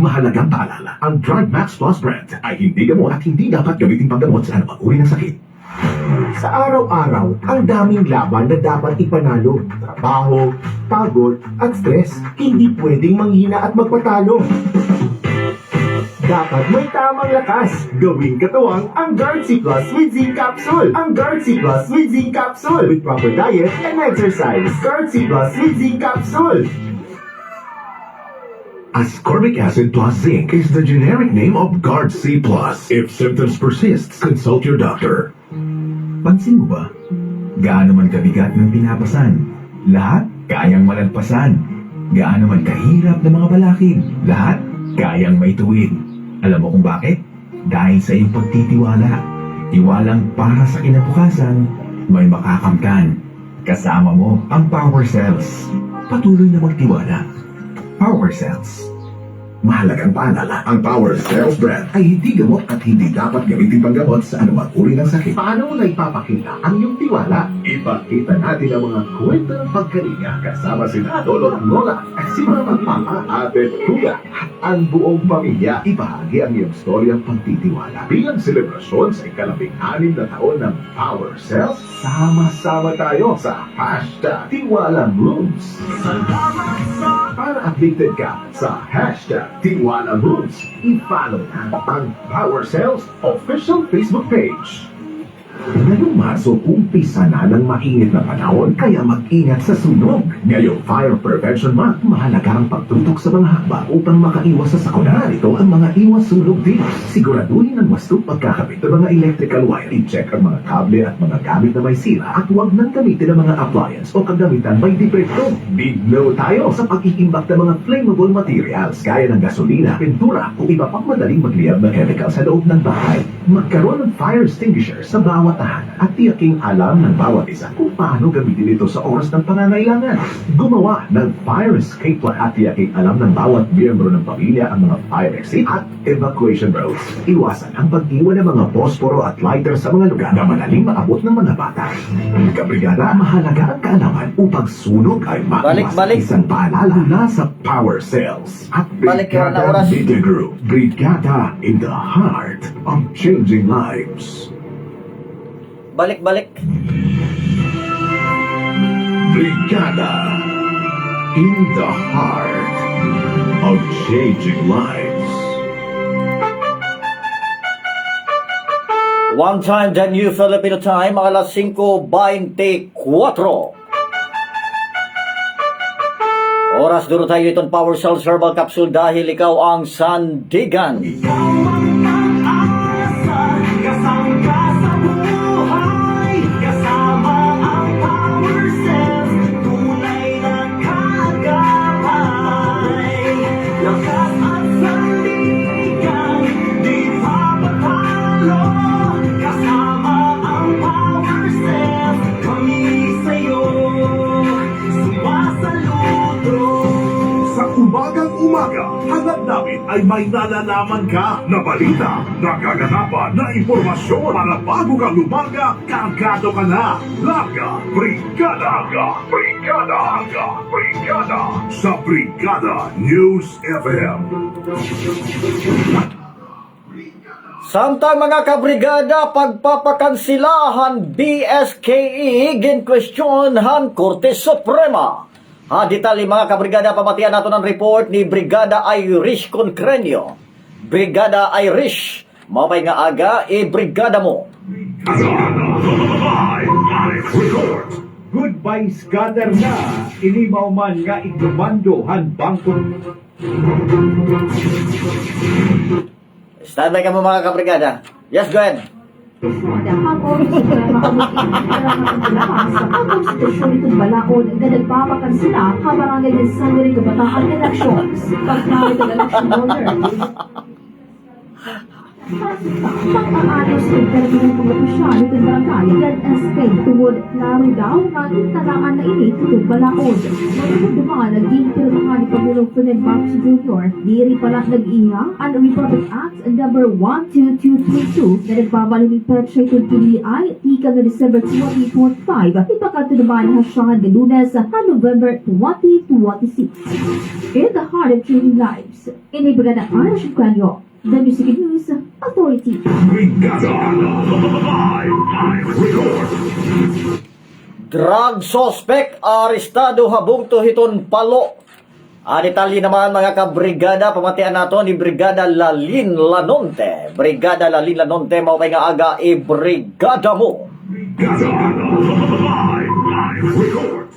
Mahalagang paalala, ang Drive Max Plus brand ay hindi gamot at hindi dapat gamitin panggamot sa anumang uri ng sakit. Sa araw-araw, ang daming laban na dapat ipanalo. Trabaho, pagod, at stress. Hindi pwedeng manghina at magpatalo. dapat may tamang lakas. Gawing katuwang ang Guard C Plus with Zinc Capsule. Ang Guard C Plus with Zinc Capsule with proper diet and exercise. Guard C Plus with Zinc Capsule. Ascorbic acid plus zinc is the generic name of Guard C+. If symptoms persist, consult your doctor. Pansin mo ba? Gaano man kabigat ng pinapasan, lahat kayang malagpasan. Gaano man kahirap ng mga balakid, lahat kayang maituwid. Alam mo kung bakit? Dahil sa iyong pagtitiwala. Tiwalang para sa kinabukasan, may makakamtan. Kasama mo ang Power Cells. Patuloy na magtiwala. Power Cells. Mahalagang paalala, ang Power Cells brand ay hindi gamot at hindi dapat gamitin panggamot sa anumang uri ng sakit. Paano mo na ipapakita ang iyong tiwala? Ipakita natin ang mga kwento ng pagkalinga kasama sina Lolo at Lola, si Mama, Papa, Ate, Kuya, at ang buong pamilya. Ibahagi ang iyong storyang pagtitiwala. Bilang selebrasyon sa ika-labing-anim na taon ng Power Cells, sama-sama tayo sa hashtag Tiwala Moves. Para updated ka sa hashtag Tiwala Moves, i-follow na ang Power Cells official Facebook page. Ngayong Marso, umpisa na ng mainit na panahon, kaya mag-ingat sa sunog. Ngayong Fire Prevention Month, mahalaga ang pagtutok sa mga hakbang upang makaiwas sa sakuna. Ito ang mga iwas sunog tips. Siguraduhin ang wasto pagkakabit ng mga electrical wire. I-check ang mga kable at mga gamit na may sira at huwag nang gamitin ang mga appliance o kagamitan may depekto. Big no tayo sa pag-iimbak ng mga flammable materials gaya ng gasolina, pintura o iba pang madaling magliyab na chemical sa loob ng bahay. Magkaroon ng fire extinguisher sa bawat tahanan at tiyaking alam ng bawat isa kung paano gamitin ito sa oras ng pangangailangan. Gumawa ng fire escape plan at tiyaking alam ng bawat miyembro ng pamilya ang mga fire exit at evacuation routes. Iwasan ang pag-iwan ng mga posporo at lighter sa mga lugar na madaling maabot ng mga bata. Kabrigada, mahalaga ang kaalaman upang sunog ay Balik. Isang paalala mula sa Power Cells at Balik yun na Brigada oras. Media Group. Brigada in the heart of changing lives. Balik. Brigada in the heart of changing lives. One time, the New Filipino Time, mga alas 5:24. Oras duro tayo itong Power Cells Herbal Capsule dahil ikaw ang sandigan. Kasama ka sa buhay, kasama ang Power Cells, tunay na kagabay. Lakas at sandigan, di mapatalo. Kasama ang Power Cells, kami sa'yo, sumasaludo. Sa umagang-umaga, hangad namin ay may nalalaman ka na balita, nagaganapan na impormasyon para bago ka lumaga, kagado ka na. Larga, Brigada, sa Brigada News FM. Samtang mga kabrigada, pagpapakansilahan BSKE ginkwestiyonan Korte Suprema. Detalye mga kabrigada, pamatian nato ng report ni Brigada Irish Concrenio. Brigada Irish, mabay nga aga, brigada mo. Goodbye scatter na, ini mauman nga iglumandohan bangko. Standby ka mo mga kabrigada. Yes, go ahead. Ang Suprema ang konstitusyon itong balaod na nagpapakansila kabarangay ng Sangguniang Kabataan Elections. Pagkawit ang election order. Pang-aayos ng terminong pag-opisyal itong barangay NSK tungod laro daw ng intanaan na init itong balaod. Mayroon dumaan naging pirmahan ni Pangulong Ferdinand Marcos Jr. Diri pala nag-iya ang Republic Act No. 12232 na nagbabalong petsa itong PDI ika ng December 2025 ipakanta naman hasyahan ng Lunes sa November 2026. In the heart of changing lives, inibaga ng Irish Concrenio, the Music News Authority. Brigada, live report. Drug suspect arestado habung to hiton palo. Detalye naman mga kabrigada, pamatian nato ni Brigada Lalin Lanonte. Brigada Lalin Lanonte, maupay nga aga, brigada mo. Live record.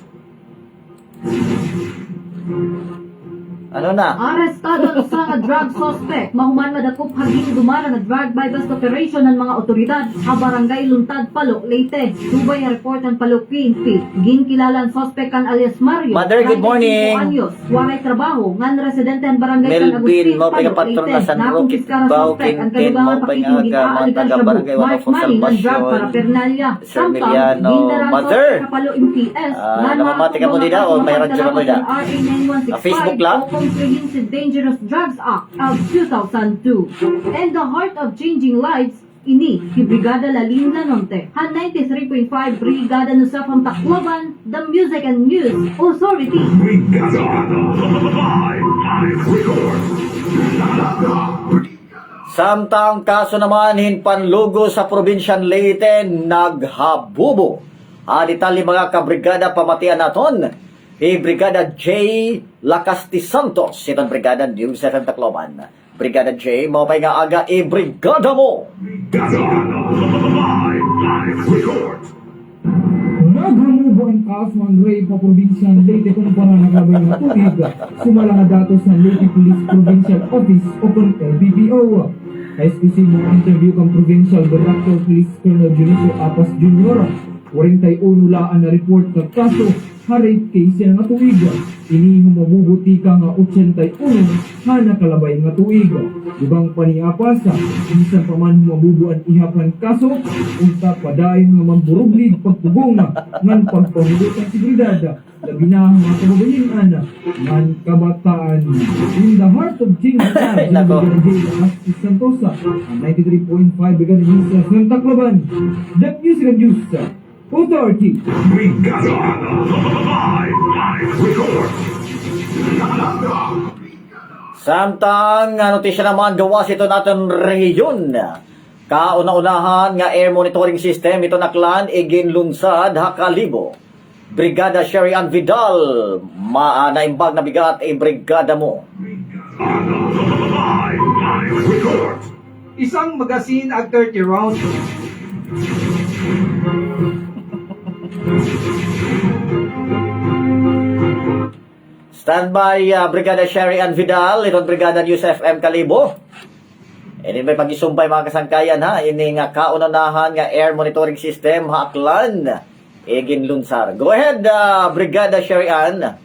Ano na? Arestado sa drug suspect. Mahuman madakop haging dumara na drug bypass operation ng mga otoridad sa barangay Luntad, Palo, Leyte. Subay nga report ng Palo PNP. Ginkilalan suspect kan alias Mario. Mother, good 35 morning. Anyos. Waray trabaho. Ngan residente ng barangay San Melvin, Agustin, mo Palo, patron na San Nakong Roque, piskara Bao, suspect. Ang Quintin, kalibangan mo pakiting pang-aga, ginaaligan mga siya taga-barangay, Mark wala po money ng drug salvation. para pernalya. Sir Emiliano, Mother. Sa Palo MTS. namamati ka mo din na o may radyo ka mo din na? RA9165 Facebook lang? o Comprehensive Dangerous Drugs Act of 2002. And the heart of changing lives, ini si Brigada Lalin Lanonte. Han 93.5 Brigada Nusafang Tacloban, the Music and News Authority. Brigada. Live record. Samtang kaso naman hinpanlugo sa probinsyan Leyte, naghabubo. Detalye mga kabrigada, pamatian naton. Brigada J. Lacasti Santos, itong Brigada News sa Tacloban. Brigada J, maupay nga aga, brigada mo. Live record. Naghamubo ang kaso ng rape sa probinsyan Leyte kung pananakabay na tuig. Sumala nga datos ng Leyte Police Provincial Office o kung LBPO. Espesibong interview kang Provincial Director Police Colonel Junicio Apas Jr. 41 laan na report ng kaso rape case nga tuig. Ini humabubuti ka nga 81 nakalabay nga tuig. Ibang paniapas, minsan pa man humabubuan ihapan kaso, unta padayon nga mamburuglig pagpugong ngan pagpahugot ng seguridad. Labi na ang mga kababayan ngan kabataan. In the heart of change lives, Nako. Justice Santosa, ang 93.5 Brigada News ng Tacloban. The Music and News Authority. Brigada. Live record. Samtang notisya naman gawas ito natin rehiyon. Kauna-unahan nga air monitoring system ito naklan ginlunsad Hakalibo. Brigada Sherry Ann Vidal, naimbag na bigat brigada mo. Live record. Isang magazine at 30 rounds. Standby Brigada Sherry Ann Vidal, itong Brigada News FM Kalibo. Ini may pag-isumpay mga kasangkayan ha. Ini nga kaunahan nga air monitoring system haklan ginlunsar. Go ahead Brigada Sherry Ann.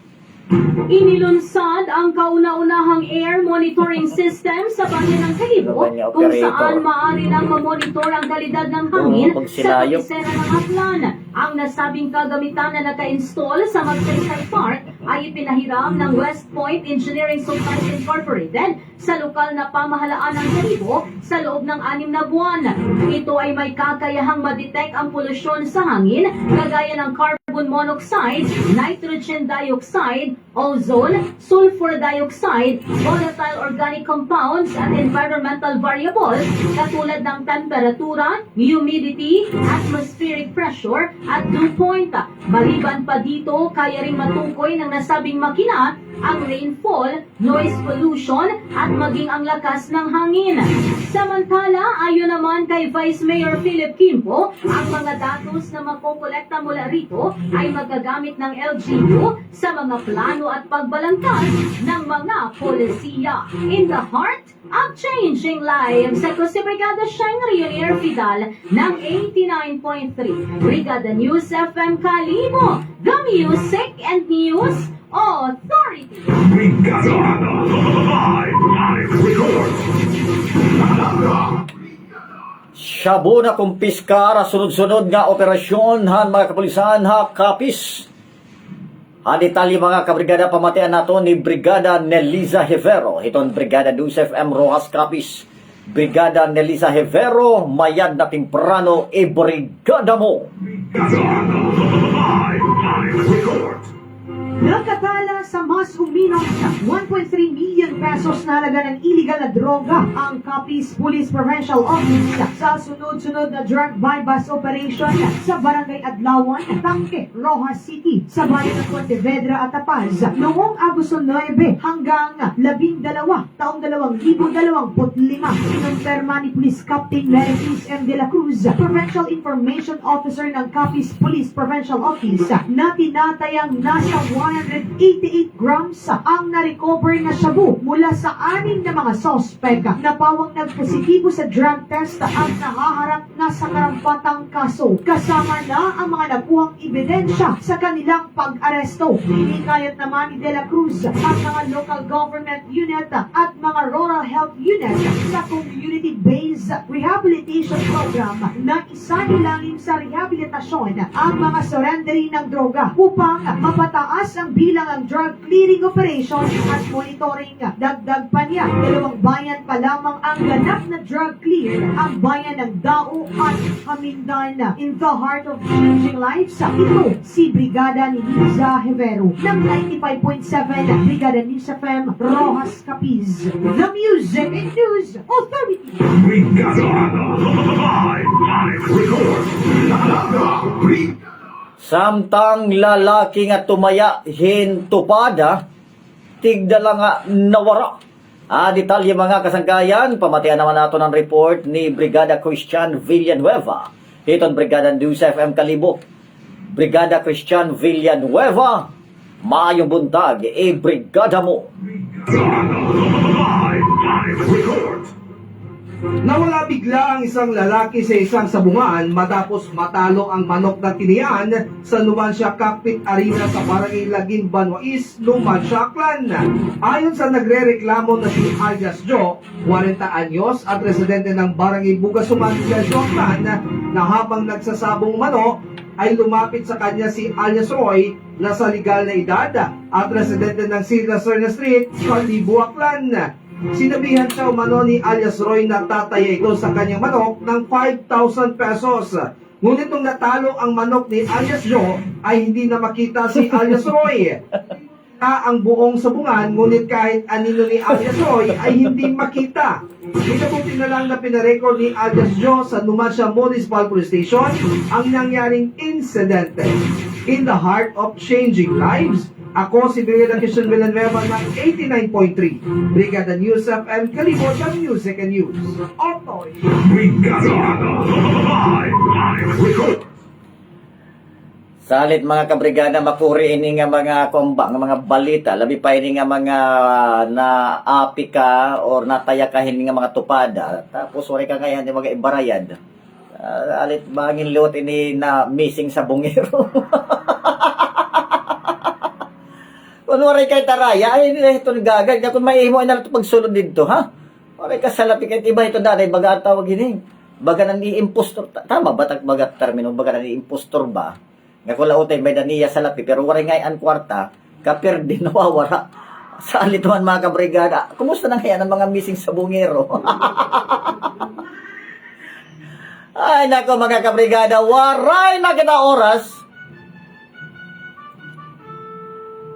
Inilunsad ang kauna-unahang air monitoring system sa bayan ng Kalibo kung saan maaari nang mamonitor ang kalidad ng hangin sa kabisera ng Aklan. Ang nasabing kagamitan na naka-install sa Magsaysay Park ay ipinahiram ng West Point Engineering Society Incorporated sa lokal na pamahalaan ng Kalibo sa loob ng 6 na buwan. Ito ay may kakayahang ma-detect ang polusyon sa hangin kagaya ng carbon monoxide, nitrogen dioxide, ozone, sulfur dioxide, volatile organic compounds at environmental variables katulad ng temperatura, humidity, atmospheric pressure at dew point. Maliban pa dito, kaya ring matukoy ng nasabing makina ang rainfall, noise pollution at maging ang lakas ng hangin. Samantala, ayon naman kay Vice Mayor Philip Quimpo, ang mga datos na makokolekta mula rito ay magagamit ng LGU sa mga plano at pagbalangkas ng mga polisiya. In the heart of changing lives, ako si Brigada Sheng Rionier Vidal ng 89.3 Brigada News FM Kalibo, the Music and News Authority. Brigada. Live record. Shabu na kumpiskara sunod-sunod nga operasyon han mga kapulisan ha kapis. Detalye mga kabrigada, pamatian nato ni Brigada Nelisa Hevero. Itong Brigada News FM Rojas Kapis. Brigada Nelisa Hevero, mayad na timprano brigada mo. Live record. Nakatala sa mas uminang sa 1.3 million pesos na halaga ng illegal na droga ang Capiz Police Provincial Office sa sunod-sunod na drug bypass operation sa Barangay Adlawan, Tangke, Rojas City, sa bayan ng Pontevedra at Tapaz noong Agosto 9 hanggang 12 taong 2025. Kinumpirma ni Police Captain Meredith M. De La Cruz, Provincial Information Officer ng Capiz Police Provincial Office, na tinatayang nasa 188 grams ang na-recover na shabu mula sa 6 na mga sospek na pawang nagpositibo sa drug test at nahaharap na sa karampatang kaso. Kasama na ang mga nakuhang ebidensya sa kanilang pag-aresto. Hinikayat naman ni De La Cruz at mga local government unit at mga rural health unit sa community-based rehabilitation program na isanilangin sa rehabilitasyon ang mga surrendering ng droga upang mapataas ang bilang ng drug clearing operation at monitoring. Dagdag pa niya, 2 bayan pa lamang ang ganap na drug clear, ang bayan ng Dao at Hamindan. In the heart of changing lives, ito si Brigada ni Liza Hevero ng 95.7 Brigada News FM Rojas Capiz, the Music and News Authority. Brigada Live Record Laga Brigada. Samtang lalaki nga tumaya hintupada, tigdala nga nawara. Detalye mga kasangkayan, pamatian naman nato ng report ni Brigada Christian Villanueva. Itong Brigada News FM Kalibo. Brigada Christian Villanueva, maayong buntag, brigada mo. Live Record. Nawala bigla ang isang lalaki sa isang sabungan matapos matalo ang manok na tiniyaan sa Numancia Cockpit Arena sa Barangay Lagin, Banwais, Numancia, Aklan. Ayon sa nagre-reklamo na si alias Joe, 40 anyos at residente ng Barangay Bugasuman, Aklan, na habang nagsasabong manok ay lumapit sa kanya si alias Roy na sa legal na edad at residente ng Sila Serna Street, Kalibo, Aklan. Sinabihan siya umano ni alias Roy na tataya ito sa kanyang manok ng 5,000 pesos. Ngunit nung natalo ang manok ni alias Joe ay hindi na makita si alias Roy. Ang buong sabungan, ngunit kahit anino ni alias Roy ay hindi makita. Minabuti na lang na pinarecord ni alias Joe sa Numancia Municipal Police Station ang nangyaring insidente. In the heart of changing lives, ako si Brigada Christian Villanueva ng 89.3 Brigada News FM Kalibo, the Music and News Otoy. Brigada Live Record. Salit mga kabrigada, makuri ini nga mga kumbang, mga balita, labi pa ini nga mga naapi ka or natayakahin nga mga tupada. Tapos wala ka ngayon mga ibarayad. Alit bangin lot ini na missing sa bungero. Kung waray kay taraya, ay ito nagagag. Kung may imo na ito pagsulod dito, ha? Waray ka salapi kay iba ito dati, baga tawag ini. Baga nang i-impostor. Tama ba baga termino, baga nang i-impostor ba? Nga kula utay may daniya salapi, pero waray ngay an kwarta, kapir din nawawara. Sa alituan mga kabrigada, kumusta na kaya ng mga missing sa bungero? Ay nako mga kabrigada, waray na kita oras.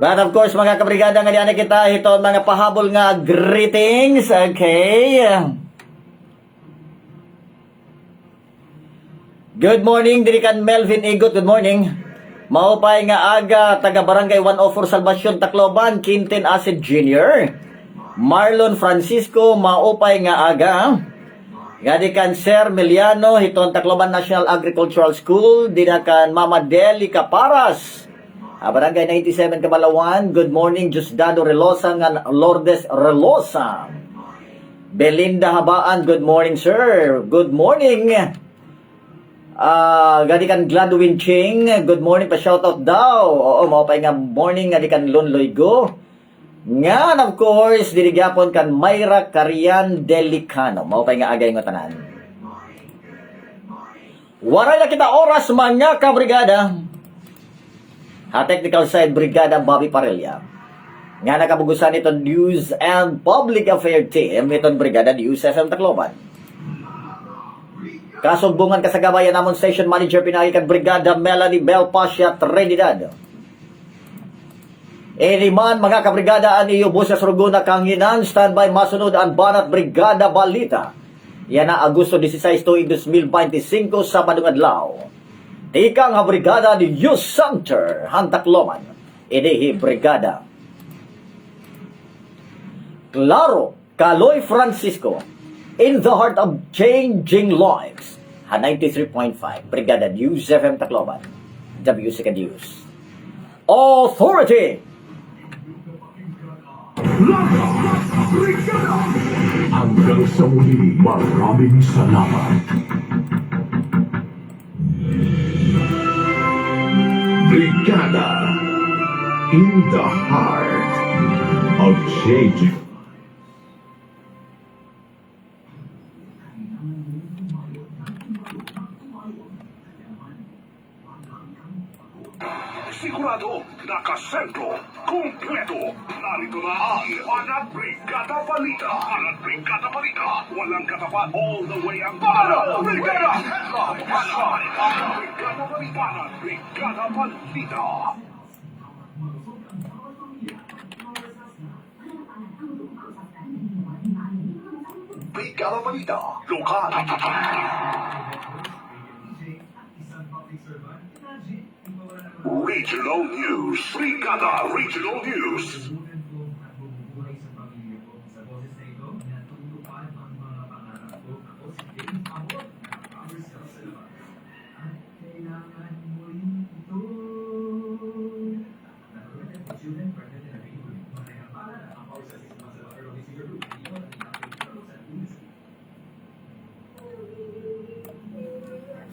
But of course, mga kabrigada, nga diyan kita ito mga pahabol nga greetings, okay? Good morning, dirikan Melvin Igot, good morning. Maupay nga aga, taga Barangay 104 Salvacion, Tacloban, Quintin Acid Jr. Marlon Francisco, maupay nga aga. Gadikan Sir Miliano, hiton Tacloban National Agricultural School, dinakan Mama Deli Caparas. Barangay 97 Kabalawan, good morning, Diosdado Relosa nga Lourdes Relosa. Belinda Habaan, good morning sir. Good morning. Gadikan Gladwin Ching, good morning pa shoutout daw. Oo, maupay nga morning gadikan Lonloy Go. Nga of course, dirigyapon kan Mayra Carian Delicano. Maupay nga agay nga tanan. Waray na kita oras mga kabrigada. Technical side Brigada Bobby Parilla. Nga nakabugusan ito News and Public Affairs Team itong Brigada News FM Tacloban. Kasugbungan kasagabayan namon Station Manager pinagikan Brigada Melanie Bel Pasha Trinidad. Iniman mga kabrigada ani ubos sa Suruguna Kanginan, standby masunod ang Banat Brigada Balita. Yan na Agosto 16 tuig 2025 sa Padong Adlaw. Tikang nga brigada ni Youth Center, Hantakloman. Inihi brigada. Claro, Caloy Francisco, in the heart of changing lives. 93.5, Brigada News FM Tacloban. WCK News. Authority! Hanggang sa muli, maraming salamat. Brigada, in the heart of changing. Sigurado, nakasentro, kumpleto. Narito na ang Banat Brigada Balita. Banat Brigada Balita. Walang katapat all the way ang Banat Brigada. Banat Brigada Balita. Banat Brigada Balita. Brigada Balita. Lokal. Regional News. Brigada Regional News.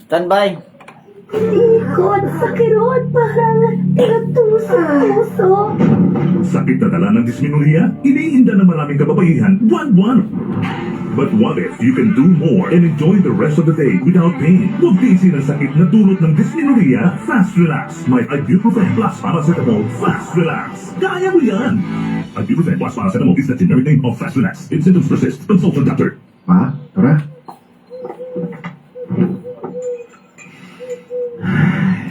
Standby. Likod sa kirot, parang tinagtusok-tusok. Sakit na dala ng dysmenorrhea? Iniinda ng maraming kababaihan buwan-buwan. But what if you can do more and enjoy the rest of the day without pain? Huwag tiisin ang sakit na dulot ng dysmenorrhea. Fast Relax. May Ibuprofen plus Paracetamol. Fast Relax. Kaya mo yan! Ibuprofen plus Paracetamol is the generic name of Fast Relax. If symptoms persist, consult your doctor. Pa, tara.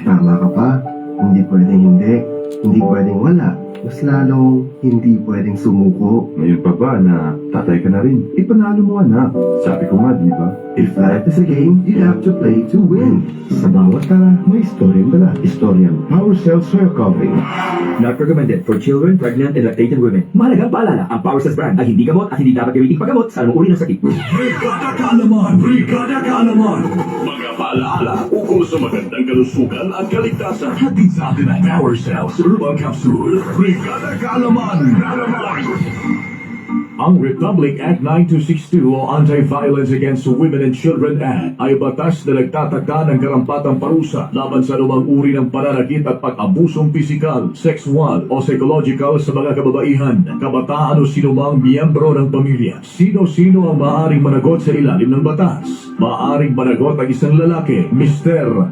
Tama ka pa. Hindi pwedeng hindi. Hindi pwedeng wala. Mas lalong hindi pwedeng sumuko. Ngayon pa ba na tatay ka na rin? Ipanalo mo anak. Sabi ko nga, di ba? If life is a game, you have to play to win. Sa bawat tara, may istoryang dala. Istoryang Power Cells Hair Covering. Not recommended for children, pregnant, and lactating women. Mahalagang paalala, ang Power Cells brand ay hindi gamot at hindi dapat gamitin paggamot sa anumang uri ng sakit. Brigada Kaalaman! Brigada Kaalaman! Mga paalaala ukol sa magandang kalusugan at kaligtasan. Hatid sa atin ang Power Cells Herbal Capsule. Brigada Kaalaman! Ang Republic Act 9262 o Anti-Violence Against Women and Children Act ay batas na nagtatakda ng karampatang parusa laban sa anumang uri ng pananakit at pag-abusong pisikal, sexual o psychological sa mga kababaihan, kabataan o sinumang miyembro ng pamilya. Sino-sino ang maaaring managot sa ilalim ng batas? Maaaring managot ang isang lalaki,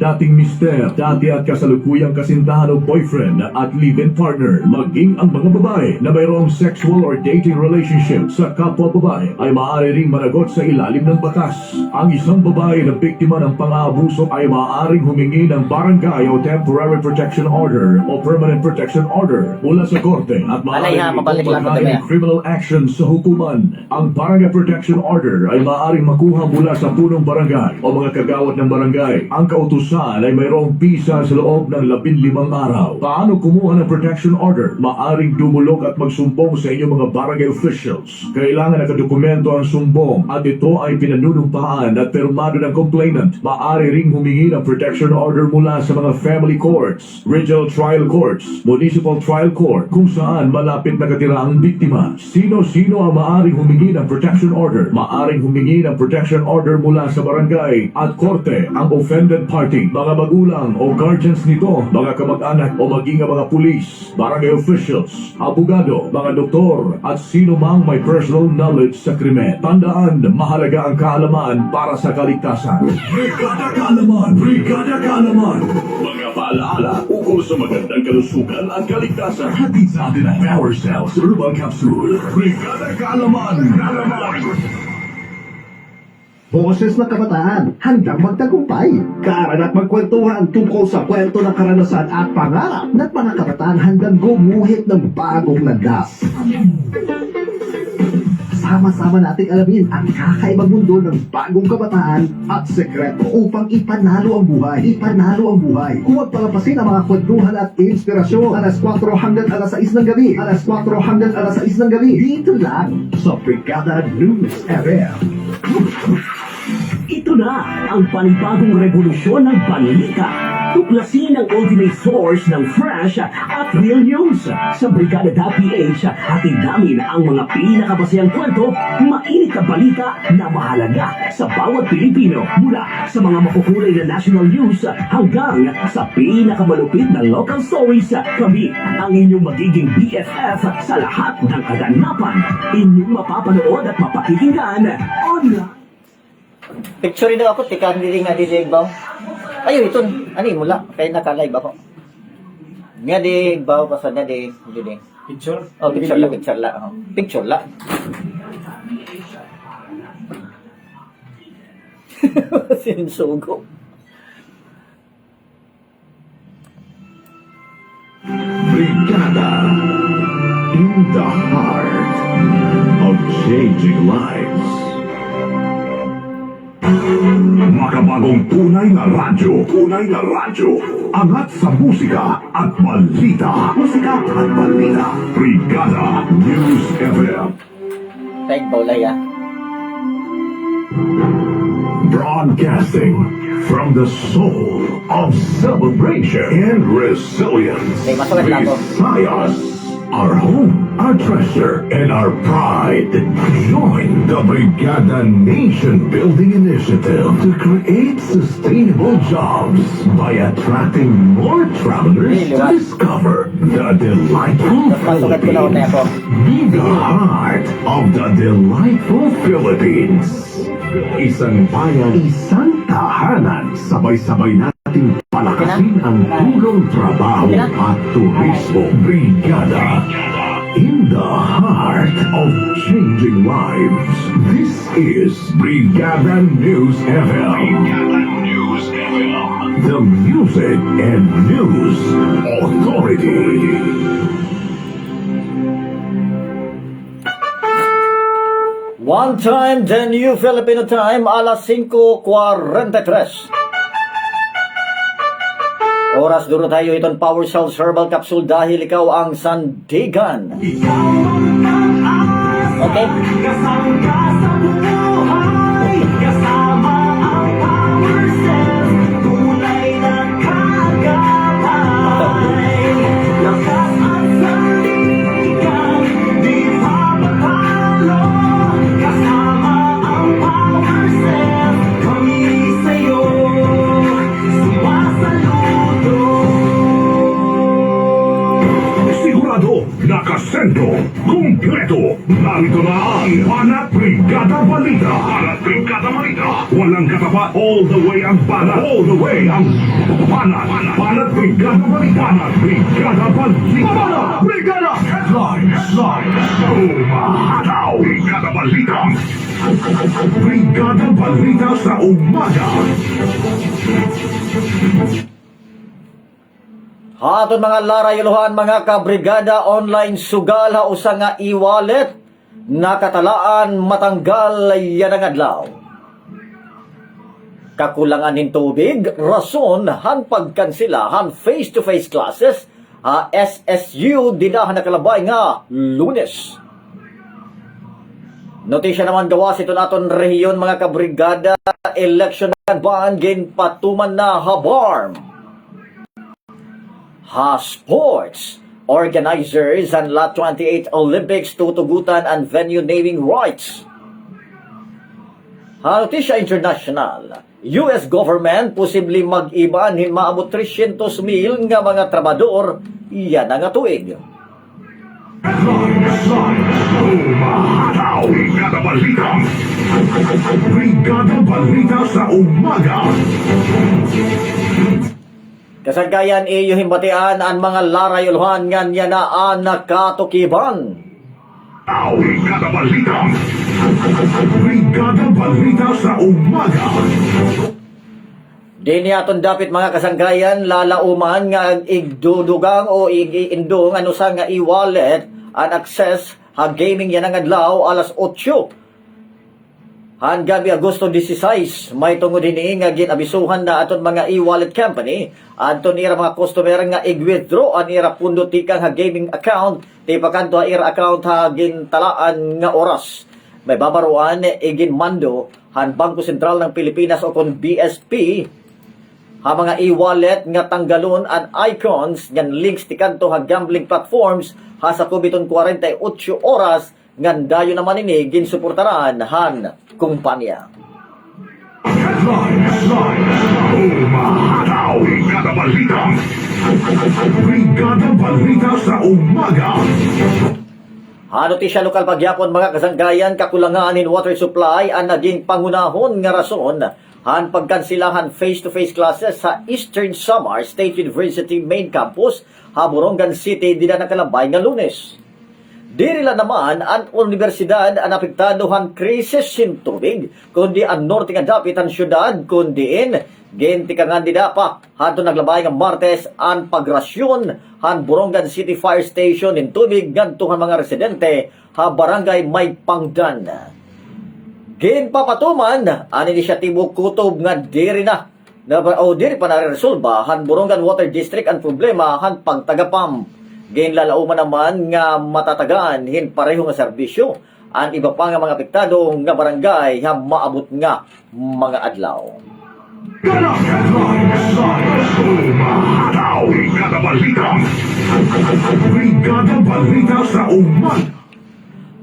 dating mister, dati at kasalukuyang kasintahan o boyfriend at live-in partner, maging ang mga babae na mayroong sexual or dating relationship sa kapwa babae ay maaari ring managot sa ilalim ng batas. Ang isang babae na biktima ng pang-aabuso ay maaaring humingi ng barangay o temporary protection order o permanent protection order mula sa korte at maaari ring maghain ng criminal action sa hukuman. Ang barangay protection order ay maaaring makuha mula sa punong barangay o mga kagawad ng barangay. Ang kautusan ay mayroong bisa sa loob ng 15 araw. Paano kumuha ng protection order? Maaring dumulog at magsumbong sa inyong mga barangay officials. Kailangan nakadokumento ang sumbong at ito ay pinanunumpaan at pirmado ng complainant. Maaari ring humingi ng protection order mula sa mga family courts, regional trial courts, municipal trial court kung saan malapit nakatira ang biktima. Sino-sino ang maaaring humingi ng protection order? Maaring humingi ng protection order mula sa barangay at korte ang offended party, mga magulang o guardians nito, mga kamag-anak o maging ang mga pulis, barangay officials, abogado, mga doktor at sino mang may personal knowledge sa krimen. Tandaan, mahalaga ang kaalaman para sa kaligtasan. Brigada Kaalaman! Brigada Kaalaman! Mga paalaala ukol sa magandang kalusugan at kaligtasan. Hatid sa atin ang Power Cells Herbal Capsule. Brigada Kaalaman! Boses ng kabataan, handang magtagumpay. Kaaran at magkwentuhan tungkol sa kwento ng karanasan at pangarap ng mga kabataan handang gumuhit ng bagong landas. Sama-sama nating alamin ang kakaibang mundo ng bagong kabataan at sekreto upang ipanalo ang buhay. Ipanalo ang buhay. Huwag palampasin ang mga kwentuhan at inspirasyon. Alas 4 hanggang alas 6 ng gabi. Alas 4 hanggang alas 6 ng gabi. Dito lang sa Brigada News FM. Ito na ang panibagong revolusyon ng balita. Tuklasin ang ultimate source ng fresh at real news. Sa Brigada.ph, hatid namin ang mga pinakabasehang kwento, mainit na balita na mahalaga sa bawat Pilipino. Mula sa mga makukulay na national news hanggang sa pinakamalupit na local stories, kami ang inyong magiging BFF sa lahat ng kaganapan. Inyong mapapanood at mapakikinggan online. Picture daw ako, tikan dili nga DJ Igbaw. Ayun, ito, ani mula, kaya naka-live ako. Nga di Igbaw, pasad na di, Picture? Oh, picture la. Oh. Picture la. Sinsugo. Brigada in the heart of changing lives. Makabagong tunay na radyo. Tunay na radyo. Angat sa musika at balita. Musika at balita. Brigada News FM. Thank Baulay ah. Broadcasting from the soul of celebration and resilience. Okay, masukat na ako. Visayas, our home, our treasure, and our pride. Join the Brigada Nation Building Initiative to create sustainable jobs by attracting more travelers to discover the delightful Philippines. Be the heart of the delightful Philippines. Isang bayan, isang tahanan, sabay-sabay nating palakasin ang tulong trabaho at turismo. Brigada in the heart of changing lives. This is Brigada News FM. Brigada News FM. The Music and News Authority. One time, the new Filipino time, alas 5:43. Oras duro tayo itong Power Cells Herbal Capsule dahil ikaw ang sandigan. Okay? Kasama sa buhay, kasama ang Power Cells, tunay na kagabay. Lakas at sandigan, di papatalo. Kasama ang Power Cells, kami sa'yo, sumasaludo. Sigurado, nakasentro, kumpleto. Narito na ang Banat Brigada Balita. Banat Brigada Balita. Walang katapat, all the way ang banat. All the way ang banat. Banat Brigada Balita. Banat Brigada Balita. Banat Brigada Headlines. Umahataw. Brigada Balita. Brigada Balita sa umaga. Haton mga larayuluhan, mga kabrigada, online sugal hausa nga e-wallet nakatalaan matanggal yan ang adlaw. Kakulangan ng tubig, rason han pagkansilahan face-to-face classes SSU dinahan nakalabay nga Lunes. Notisya naman gawas ito naton rehiyon mga kabrigada, election ban gain patuman na habarm. Sports organizers and Lot 28 Olympics tutugutan and venue naming rights. Notisya international, US government posibleng mag-iban hin maabot 300,000 nga mga trabador iyan nga tuig. Umahataw. Brigada Balita. Brigada Balita sa umaga. Kasagayan iyo himbatian ang mga larayuluhan nga niya na nakatukiban. Brigada Balita. Brigada Balita sa umaga. Di niyaton dapit mga kasangkayan lalauman nga igdudugang o igiindong ano sa nga e-wallet an access ha gaming yan ang adlaw alas 8. Hanggang Agosto 16, may tungod ini nga ginabisuhan na aton mga e-wallet company anton ira mga customer nga i-withdraw an ira pundo tikang ha gaming account ti pakanto ha ira account ha gintalaan nga oras. May babaruan iginmando han Bangko Sentral ng Pilipinas o kon BSP ha mga e-wallet nga tanggalon an icons ngan links ti kanto ha gambling platforms ha sa kubiton 48 oras ngan dayo naman ini ginsuportaran han kumpanya. Brigada Balita. Brigada Balita sa umaga. Notisya lokal pagyapon mga kasanggayan kakulangan in water supply ang naging pangunahon nga rason han pagkansilahan face-to-face classes sa Eastern Samar State University main campus ha Borongan City di na nakalabay nga Lunes. Dirila naman ang universidad ang apektadohan krisis sin tubig kundi ang norte nga dapit ang syudad kundiin genti kangan di dapa hadto naglabay nga Martes ang pagrasyon han Borongan City Fire Station in tubig ngadto han mga residente ha barangay May Pangdan. Ginpapatuman ang inisyatibo kutob nga diri pa naresolba han Borongan Water District ang problema han pagtagapam. Ginlalauman naman nga matatagaan hin pareho nga serbisyo ang iba pa nga mga apektado nga barangay ha maabot nga mga adlaw. Brigada Balita. Brigada Balita sa umaga.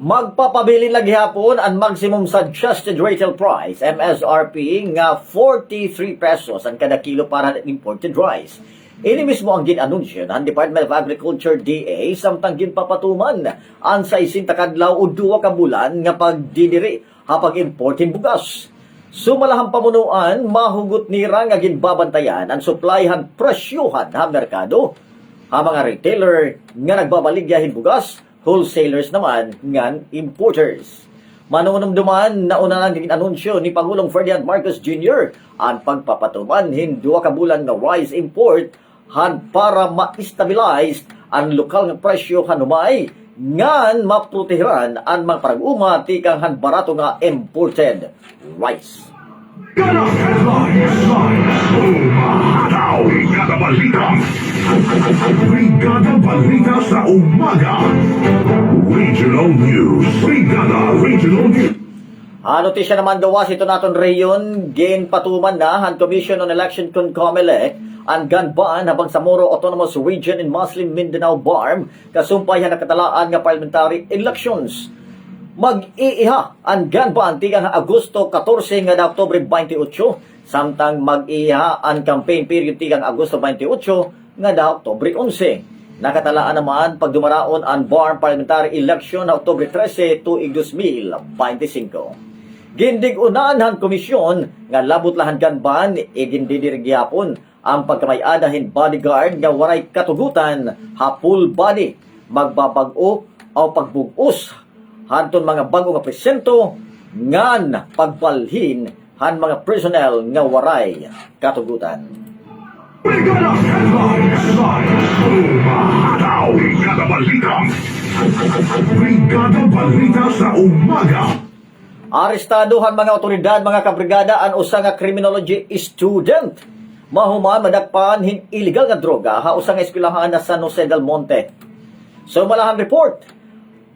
Magpapabili lagi hapon ang maximum suggested retail price MSRP nga 43 pesos ang kada kilo para imported rice. Ini mismo ang ginanunsyo ng Department of Agriculture DA samtang ginpapatuman ang sa isintakadlaw o 2 ka bulan nga pagdidiri ha pag-importin bugas. Sumalahang pamunuan, mahugot nira nga ginbabantayan ang supplyhan presyohan ha merkado. Ha mga retailer nga nagbabaligyahin bugas, wholesalers naman ngan importers. Manunumduman na una nang anunsyo ni Pangulong Ferdinand Marcos Jr. ang pagpapatuman hin 2 ka bulan nga rice import han para ma-stabilize ang lokal nga presyo hanumay ngan maprotehiran ang mga parag-uma tikang han barato nga imported rice. Brigada Balita. Brigada Balita sa umaga. Regional News. Brigada Regional News. Notisya naman daw ito naton reyon ginpatuman na han Commission on Election CONCOMELEC ang gun ban habang sa Moro Autonomous Region in Muslim Mindanao BARM kasumpay na nakatalaan nga parliamentary elections. Mag-iiha ang gun ban tigang Agosto 14 nga Oktubre 28 samtang mag-iiha ang campaign period tigang Agosto 28 nga Oktubre 11. Nakatalaan naman pagdumaraon ang BARM parliamentary election na Oktubre 13 tuig 2025. Gindig-unan han komisyon nga labot lahan gun ban igindidirigihapon ang pagkamayadahin bodyguard nga waray katugutan ha full body magbabag-o o pagbugos hanton mga bago nga presento ngan pagbalhin han mga personnel nga waray katugutan. Brigada Balita. Brigada Balita sa umaga. Arestado han mga otoridad mga kabrigada ang usa nga criminology student. Mahuman madakpan hin illegal nga droga ha usa nga eskwelahan na San Jose del Monte. So malahang report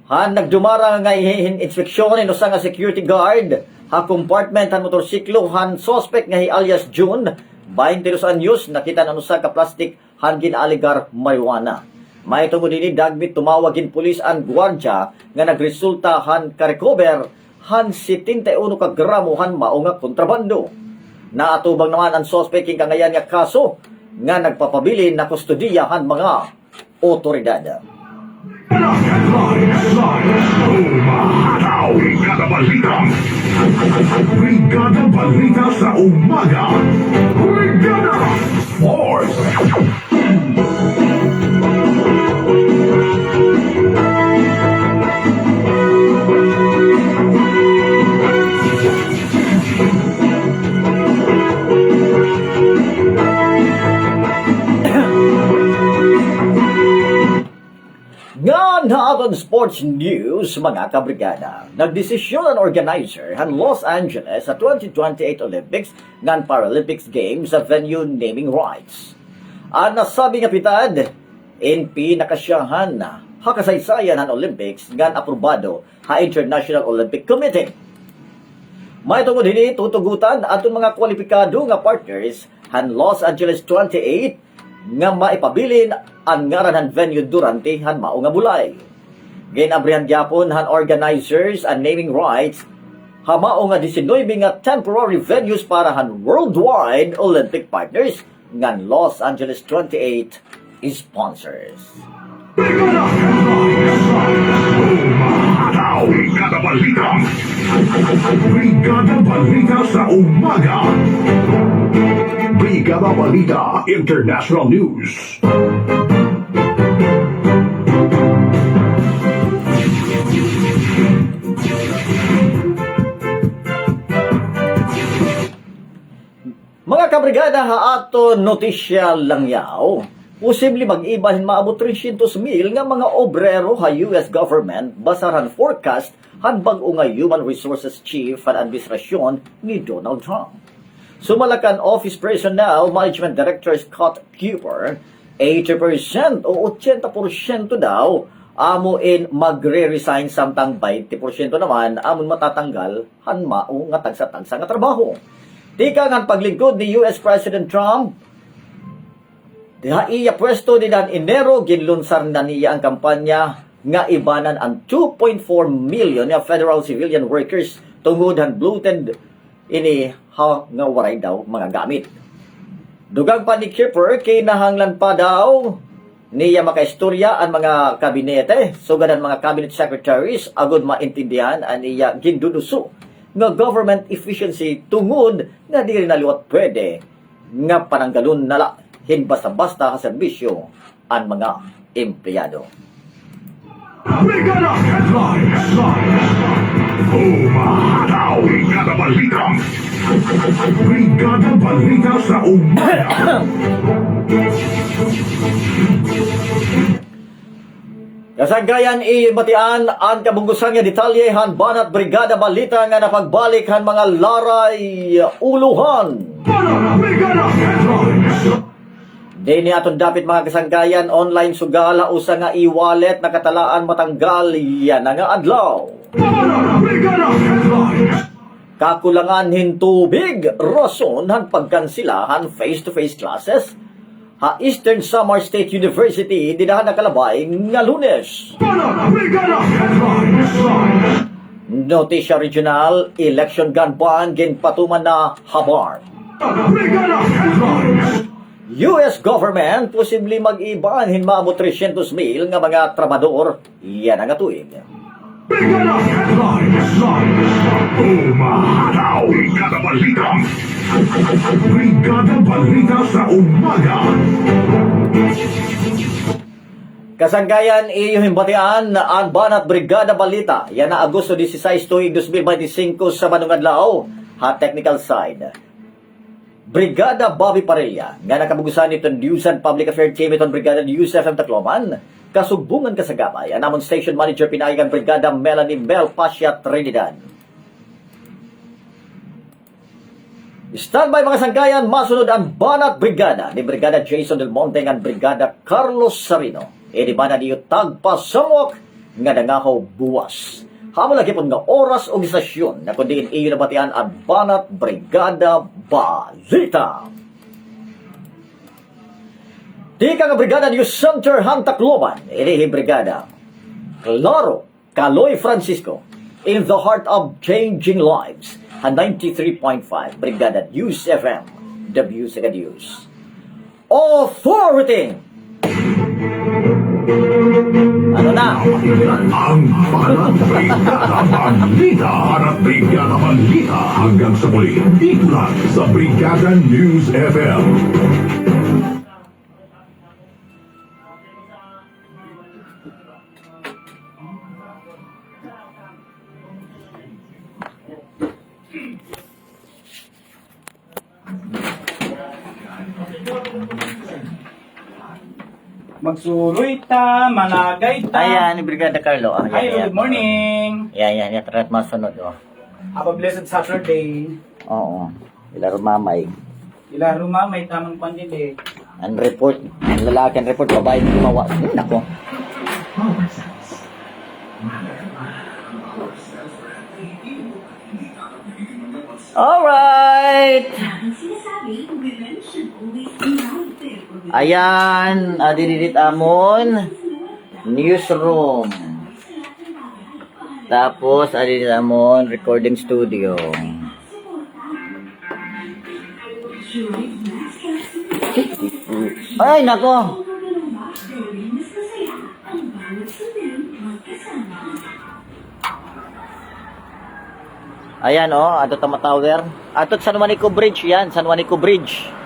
han nagdumara nga hin inspeksyon in usa nga security guard ha compartment han motorsiklo han suspect nga hi alias June 22 anyos nakita na usa ka plastic han ginaligar marijuana. May tungod ini dagbit tumawagin pulis ang gwardya nga nagresulta han ka-recover han 71 ka gramo han mao nga kontrabando. Naatubang naman ang suspect king kangayan nga kaso nga nagpapabili na kustodiyahan mga otoridad. Brigada Balita. Brigada Balita sa umaga. Brigada Force. sports news mga kabrigada. Nagdesisyon ang organizer ng Los Angeles sa 2028 Olympics ng Paralympics Games sa venue naming rights. Ang nasabi nga pitad, NP nakasyahan na hakasaysayan ng Olympics ngan aprobado ha International Olympic Committee. May tungod hini tutugutan atong mga kwalipikado nga partners han Los Angeles 28 nga maipabilin ang ngaran ng venue durante han mao nga bulay. Ginabrihan gyapon han organizers and naming rights ha mao nga 19 nga temporary venues para han worldwide Olympic partners ngan Los Angeles 28 sponsors. Brigada Balita. Brigada Balita sa umaga. Brigada Balita International News. Mga kabrigada, ha ato notisya lang yaw. Posible mag-ibahin maabot 300,000 nga mga obrero ha US government basaran forecast han bag-o nga Human Resources Chief ang administrasyon ni Donald Trump. Sumalakan Office Personnel Management Director Scott Cooper, 80% o 80% daw amuin magre-resign samtang 20% naman amon matatanggal han mao nga tagsa-tagsa nga trabaho. Tika nga paglingkod ni US President Trump, diha iya pwesto ni dan Enero, ginlunsar na niya ang kampanya nga ibanan ang 2.4 million nga federal civilian workers tungod han bloated ini ha nga waray daw mga gamit. Dugang pa ni Kipper, kinahanglan pa daw niya makaistorya ang mga kabinete, sugad ang mga cabinet secretaries, agud maintindihan ang iya ginduduso nga government efficiency tungod nga di rin naliwat pwede nga pananggalon nala hin basta-basta ka serbisyo ang mga empleyado. Brigada Headlines. Umahataw. Brigada Balita. Brigada Balita sa umaga. Kasagayan ibatian ang kabunggusan nga detalye han banat Brigada Balita nga napagbalik han mga laray uluhan. Brigada Headlines. Dini aton dapit mga kasanggayan, online sugala usa nga e-wallet na katalaan matanggal yan nga adlaw. Brigada Headlines. Kakulangan hin tubig, rason han pagkansilahan face-to-face classes ha Eastern Samar State University dinahan nakalabay nga Lunes. Brigada Headlines. Notisya Regional, election gun ban ginpatuman na habar. Brigada Headlines. US government posibleng mag-iban hin maabot 300,000 nga mga trabador yan ang atuig. Brigada Headlines. Umahataw. Brigada Balita. Brigada Balita sa umaga. Kasanggayan iyong himbatian ang banat Brigada Balita yan na Agosto 16 tuig 2025 sa Manungadlao ha technical side. Brigada Bobby Parilla nga nakabugusan nito News and Public Affairs Team itong Brigada News FM Tacloban, kasugbungan kasagabay ang namon Station Manager pinayagan Brigada Melanie Mel Pasha Trinidad. Standby mga sanggayan, masunod ang banat Brigada ni Brigada Jason Del Monte ng Brigada Carlos Sarino. Inibana niyo tagpasamok nga nangahaw buwas. Hamo lagi po nga oras o istasyon na kundiin iyo nabatian ang banat Brigada Balita. Tika nga Brigada News Center Tacloban, inihi Brigada Claro Caloy Francisco, in the heart of changing lives, a 93.5 Brigada News FM, the Music News Authority. Ano na? Ang banat Brigada Balita. Banat Brigada Balita. Hanggang sa muli, dito lang sa Brigada News FM. Magsuloy ta, managay ta. Ayan, ni Brigada Carlo. Ah, Hi, good morning. Yan. Trat masunod, oh. Have a blessed Saturday. Oo. Ilaro mamay. Ilaro may tamang pandide. Ang report, ang lalaki ang report, babae yung gumawa. Nako. Alright! Ayan, dididit amon. Newsroom. Tapos, dididit amon, recording studio. Ay, nako! Ayan, oh, ato tama tower. Ato San Juanico Bridge, yan, San Juanico Bridge.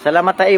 Salamat tayo,